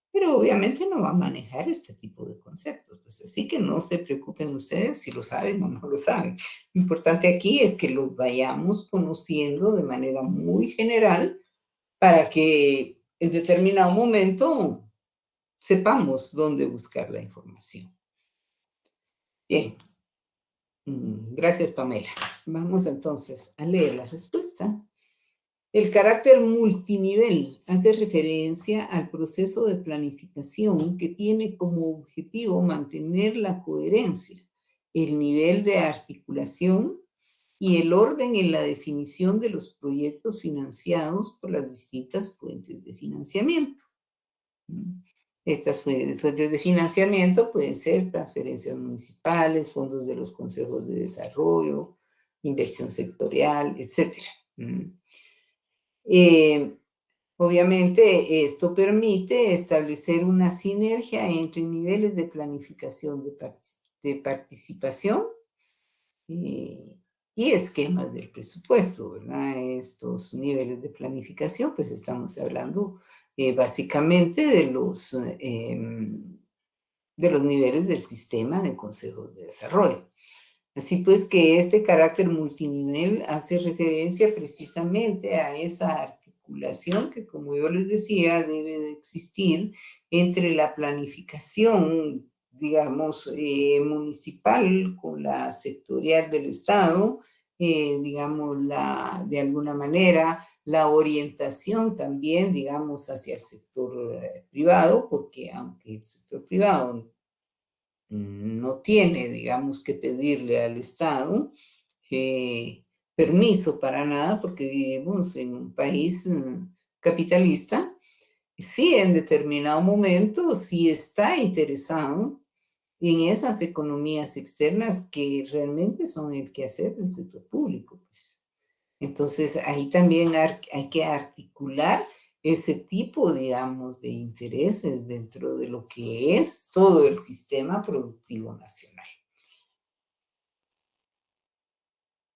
Speaker 1: pero obviamente no va a manejar este tipo de conceptos. Pues así que no se preocupen ustedes si lo saben o no lo saben. Lo importante aquí es que los vayamos conociendo de manera muy general para que en determinado momento sepamos dónde buscar la información. Bien. Gracias, Pamela. Vamos entonces a leer la respuesta. El carácter multinivel hace referencia al proceso de planificación que tiene como objetivo mantener la coherencia, el nivel de articulación y el orden en la definición de los proyectos financiados por las distintas fuentes de financiamiento. Estas fuentes de financiamiento pueden ser transferencias municipales, fondos de los consejos de desarrollo, inversión sectorial, etc. Obviamente, esto permite establecer una sinergia entre niveles de planificación de participación y esquemas del presupuesto, ¿verdad? Estos niveles de planificación, pues estamos hablando básicamente de los niveles del sistema de consejos de desarrollo. Así pues que este carácter multinivel hace referencia precisamente a esa articulación que, como yo les decía, debe de existir entre la planificación, digamos, municipal con la sectorial del Estado, digamos, de alguna manera, la orientación también, digamos, hacia el sector privado, porque aunque el sector privado no tiene, digamos, que pedirle al Estado permiso para nada, porque vivimos en un país capitalista, sí en determinado momento sí está interesado en esas economías externas que realmente son el quehacer del sector público, pues. Entonces, ahí también hay que articular ese tipo, digamos, de intereses dentro de lo que es todo el sistema productivo nacional.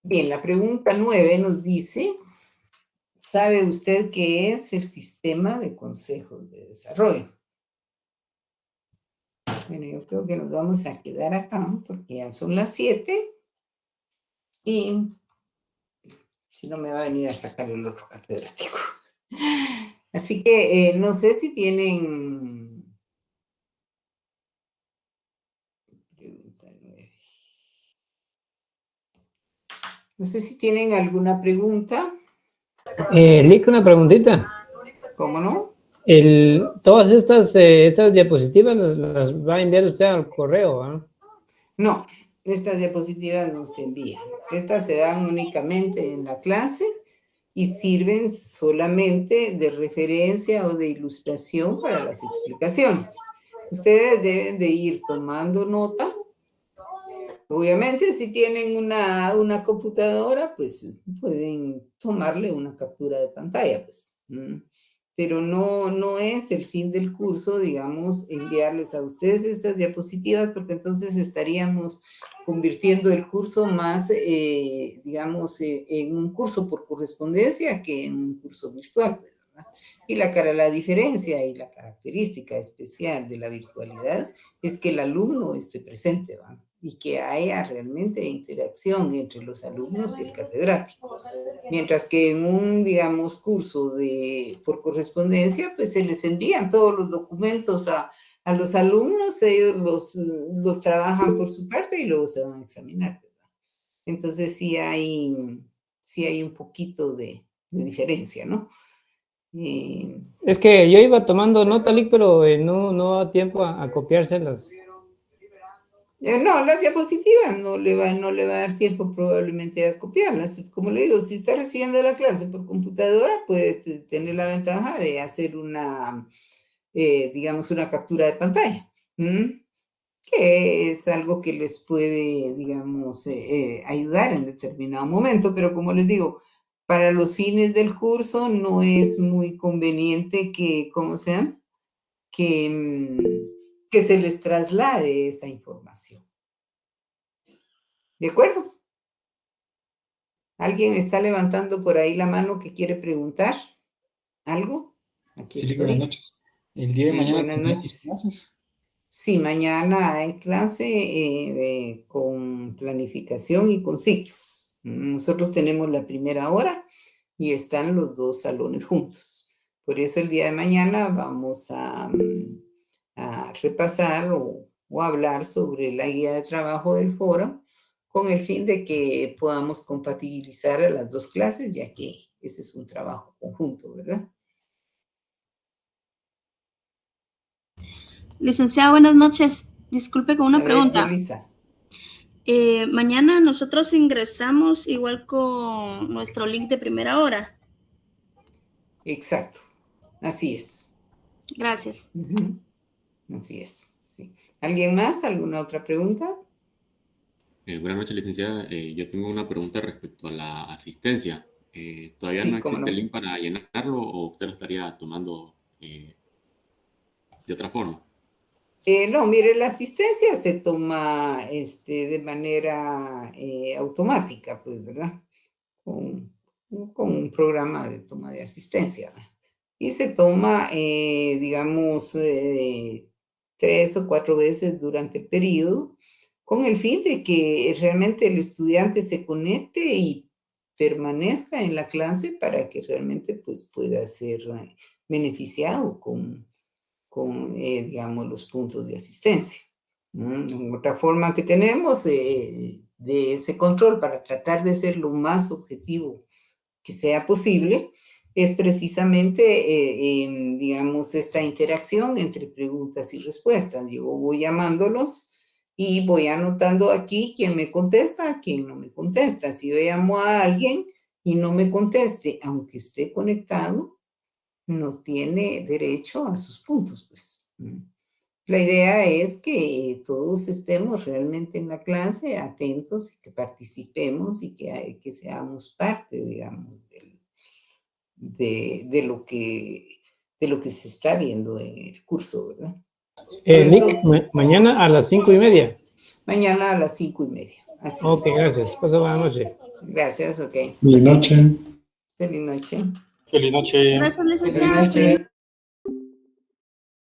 Speaker 1: Bien, la pregunta 9 nos dice, ¿sabe usted qué es el sistema de consejos de desarrollo? Bueno, yo creo que nos vamos a quedar acá porque ya son las 7 y si no me va a venir a sacar el otro catedrático. Así que no sé si tienen... Pregunta 9. No sé si tienen alguna pregunta.
Speaker 10: Lick, una preguntita.
Speaker 1: ¿Cómo no?
Speaker 10: Todas estas diapositivas las va a enviar usted al correo, ¿ah?
Speaker 1: No, estas diapositivas no se envían. Estas se dan únicamente en la clase y sirven solamente de referencia o de ilustración para las explicaciones. Ustedes deben de ir tomando nota. Obviamente, si tienen una computadora, pues pueden tomarle una captura de pantalla, pues. Pero no es el fin del curso, digamos, enviarles a ustedes estas diapositivas, porque entonces estaríamos convirtiendo el curso más, digamos, en un curso por correspondencia que en un curso virtual, ¿verdad? Y la diferencia y la característica especial de la virtualidad es que el alumno esté presente, ¿va? Y que haya realmente interacción entre los alumnos y el catedrático. Mientras que en un, digamos, curso por correspondencia, pues se les envían todos los documentos a los alumnos, ellos los trabajan por su parte y luego se van a examinar, ¿verdad? Entonces sí hay un poquito de diferencia, ¿no?
Speaker 10: Es que yo iba tomando nota, Lick, pero no da tiempo a copiárselas.
Speaker 1: No, las diapositivas no le va a dar tiempo probablemente a copiarlas. Como le digo, si está recibiendo la clase por computadora, puede tener la ventaja de hacer digamos, una captura de pantalla, que es algo que les puede, digamos, ayudar en determinado momento, pero como les digo, para los fines del curso no es muy conveniente que, ¿cómo se llama? Que se les traslade esa información. ¿De acuerdo? ¿Alguien está levantando por ahí la mano que quiere preguntar algo? Aquí
Speaker 20: Sí,
Speaker 1: estoy.
Speaker 20: buenas noches. El día de mañana
Speaker 1: Buenas
Speaker 20: tendrás
Speaker 1: noches.
Speaker 20: tus clases.
Speaker 1: Sí, mañana hay clase con planificación y con ciclos. Nosotros tenemos la primera hora y están los dos salones juntos. Por eso el día de mañana vamos a repasar o hablar sobre la guía de trabajo del foro con el fin de que podamos compatibilizar a las dos clases, ya que ese es un trabajo conjunto, ¿verdad?
Speaker 21: Licenciada, buenas noches. Disculpe con una
Speaker 1: A ver,
Speaker 21: pregunta.
Speaker 1: Yelisa.
Speaker 21: Mañana nosotros ingresamos igual con nuestro link de primera hora.
Speaker 1: Exacto, así es.
Speaker 21: Gracias.
Speaker 1: Así es, sí. ¿Alguien más? ¿Alguna otra pregunta?
Speaker 14: Buenas noches, licenciada. Yo tengo una pregunta respecto a la asistencia. ¿Todavía
Speaker 1: Sí,
Speaker 14: no
Speaker 1: cómo
Speaker 14: existe el
Speaker 1: no.
Speaker 14: link para llenarlo o usted lo estaría tomando de otra forma?
Speaker 1: No, mire, la asistencia se toma de manera automática, pues, ¿verdad? Con un programa de toma de asistencia, ¿verdad? Y se toma, digamos, 3 o 4 veces durante el periodo con el fin de que realmente el estudiante se conecte y permanezca en la clase para que realmente pues, pueda ser beneficiado con digamos, los puntos de asistencia. Otra forma que tenemos de ese control para tratar de ser lo más objetivo que sea posible es precisamente, digamos, esta interacción entre preguntas y respuestas. Yo voy llamándolos y voy anotando aquí quién me contesta, quién no me contesta. Si yo llamo a alguien y no me conteste, aunque esté conectado, no tiene derecho a sus puntos, pues. La idea es que todos estemos realmente en la clase atentos y que participemos y que seamos parte, digamos, de lo que se está viendo en el curso, ¿verdad?
Speaker 10: Mañana a las 5:30.
Speaker 1: Mañana a las 5:30. Así
Speaker 10: Ok,
Speaker 1: es.
Speaker 10: gracias. Pasa buena noche.
Speaker 1: Gracias, ok.
Speaker 16: Feliz noche.
Speaker 1: Feliz noche.
Speaker 5: Feliz noche.
Speaker 21: Gracias,
Speaker 1: Feliz
Speaker 21: licenciada.
Speaker 1: noche.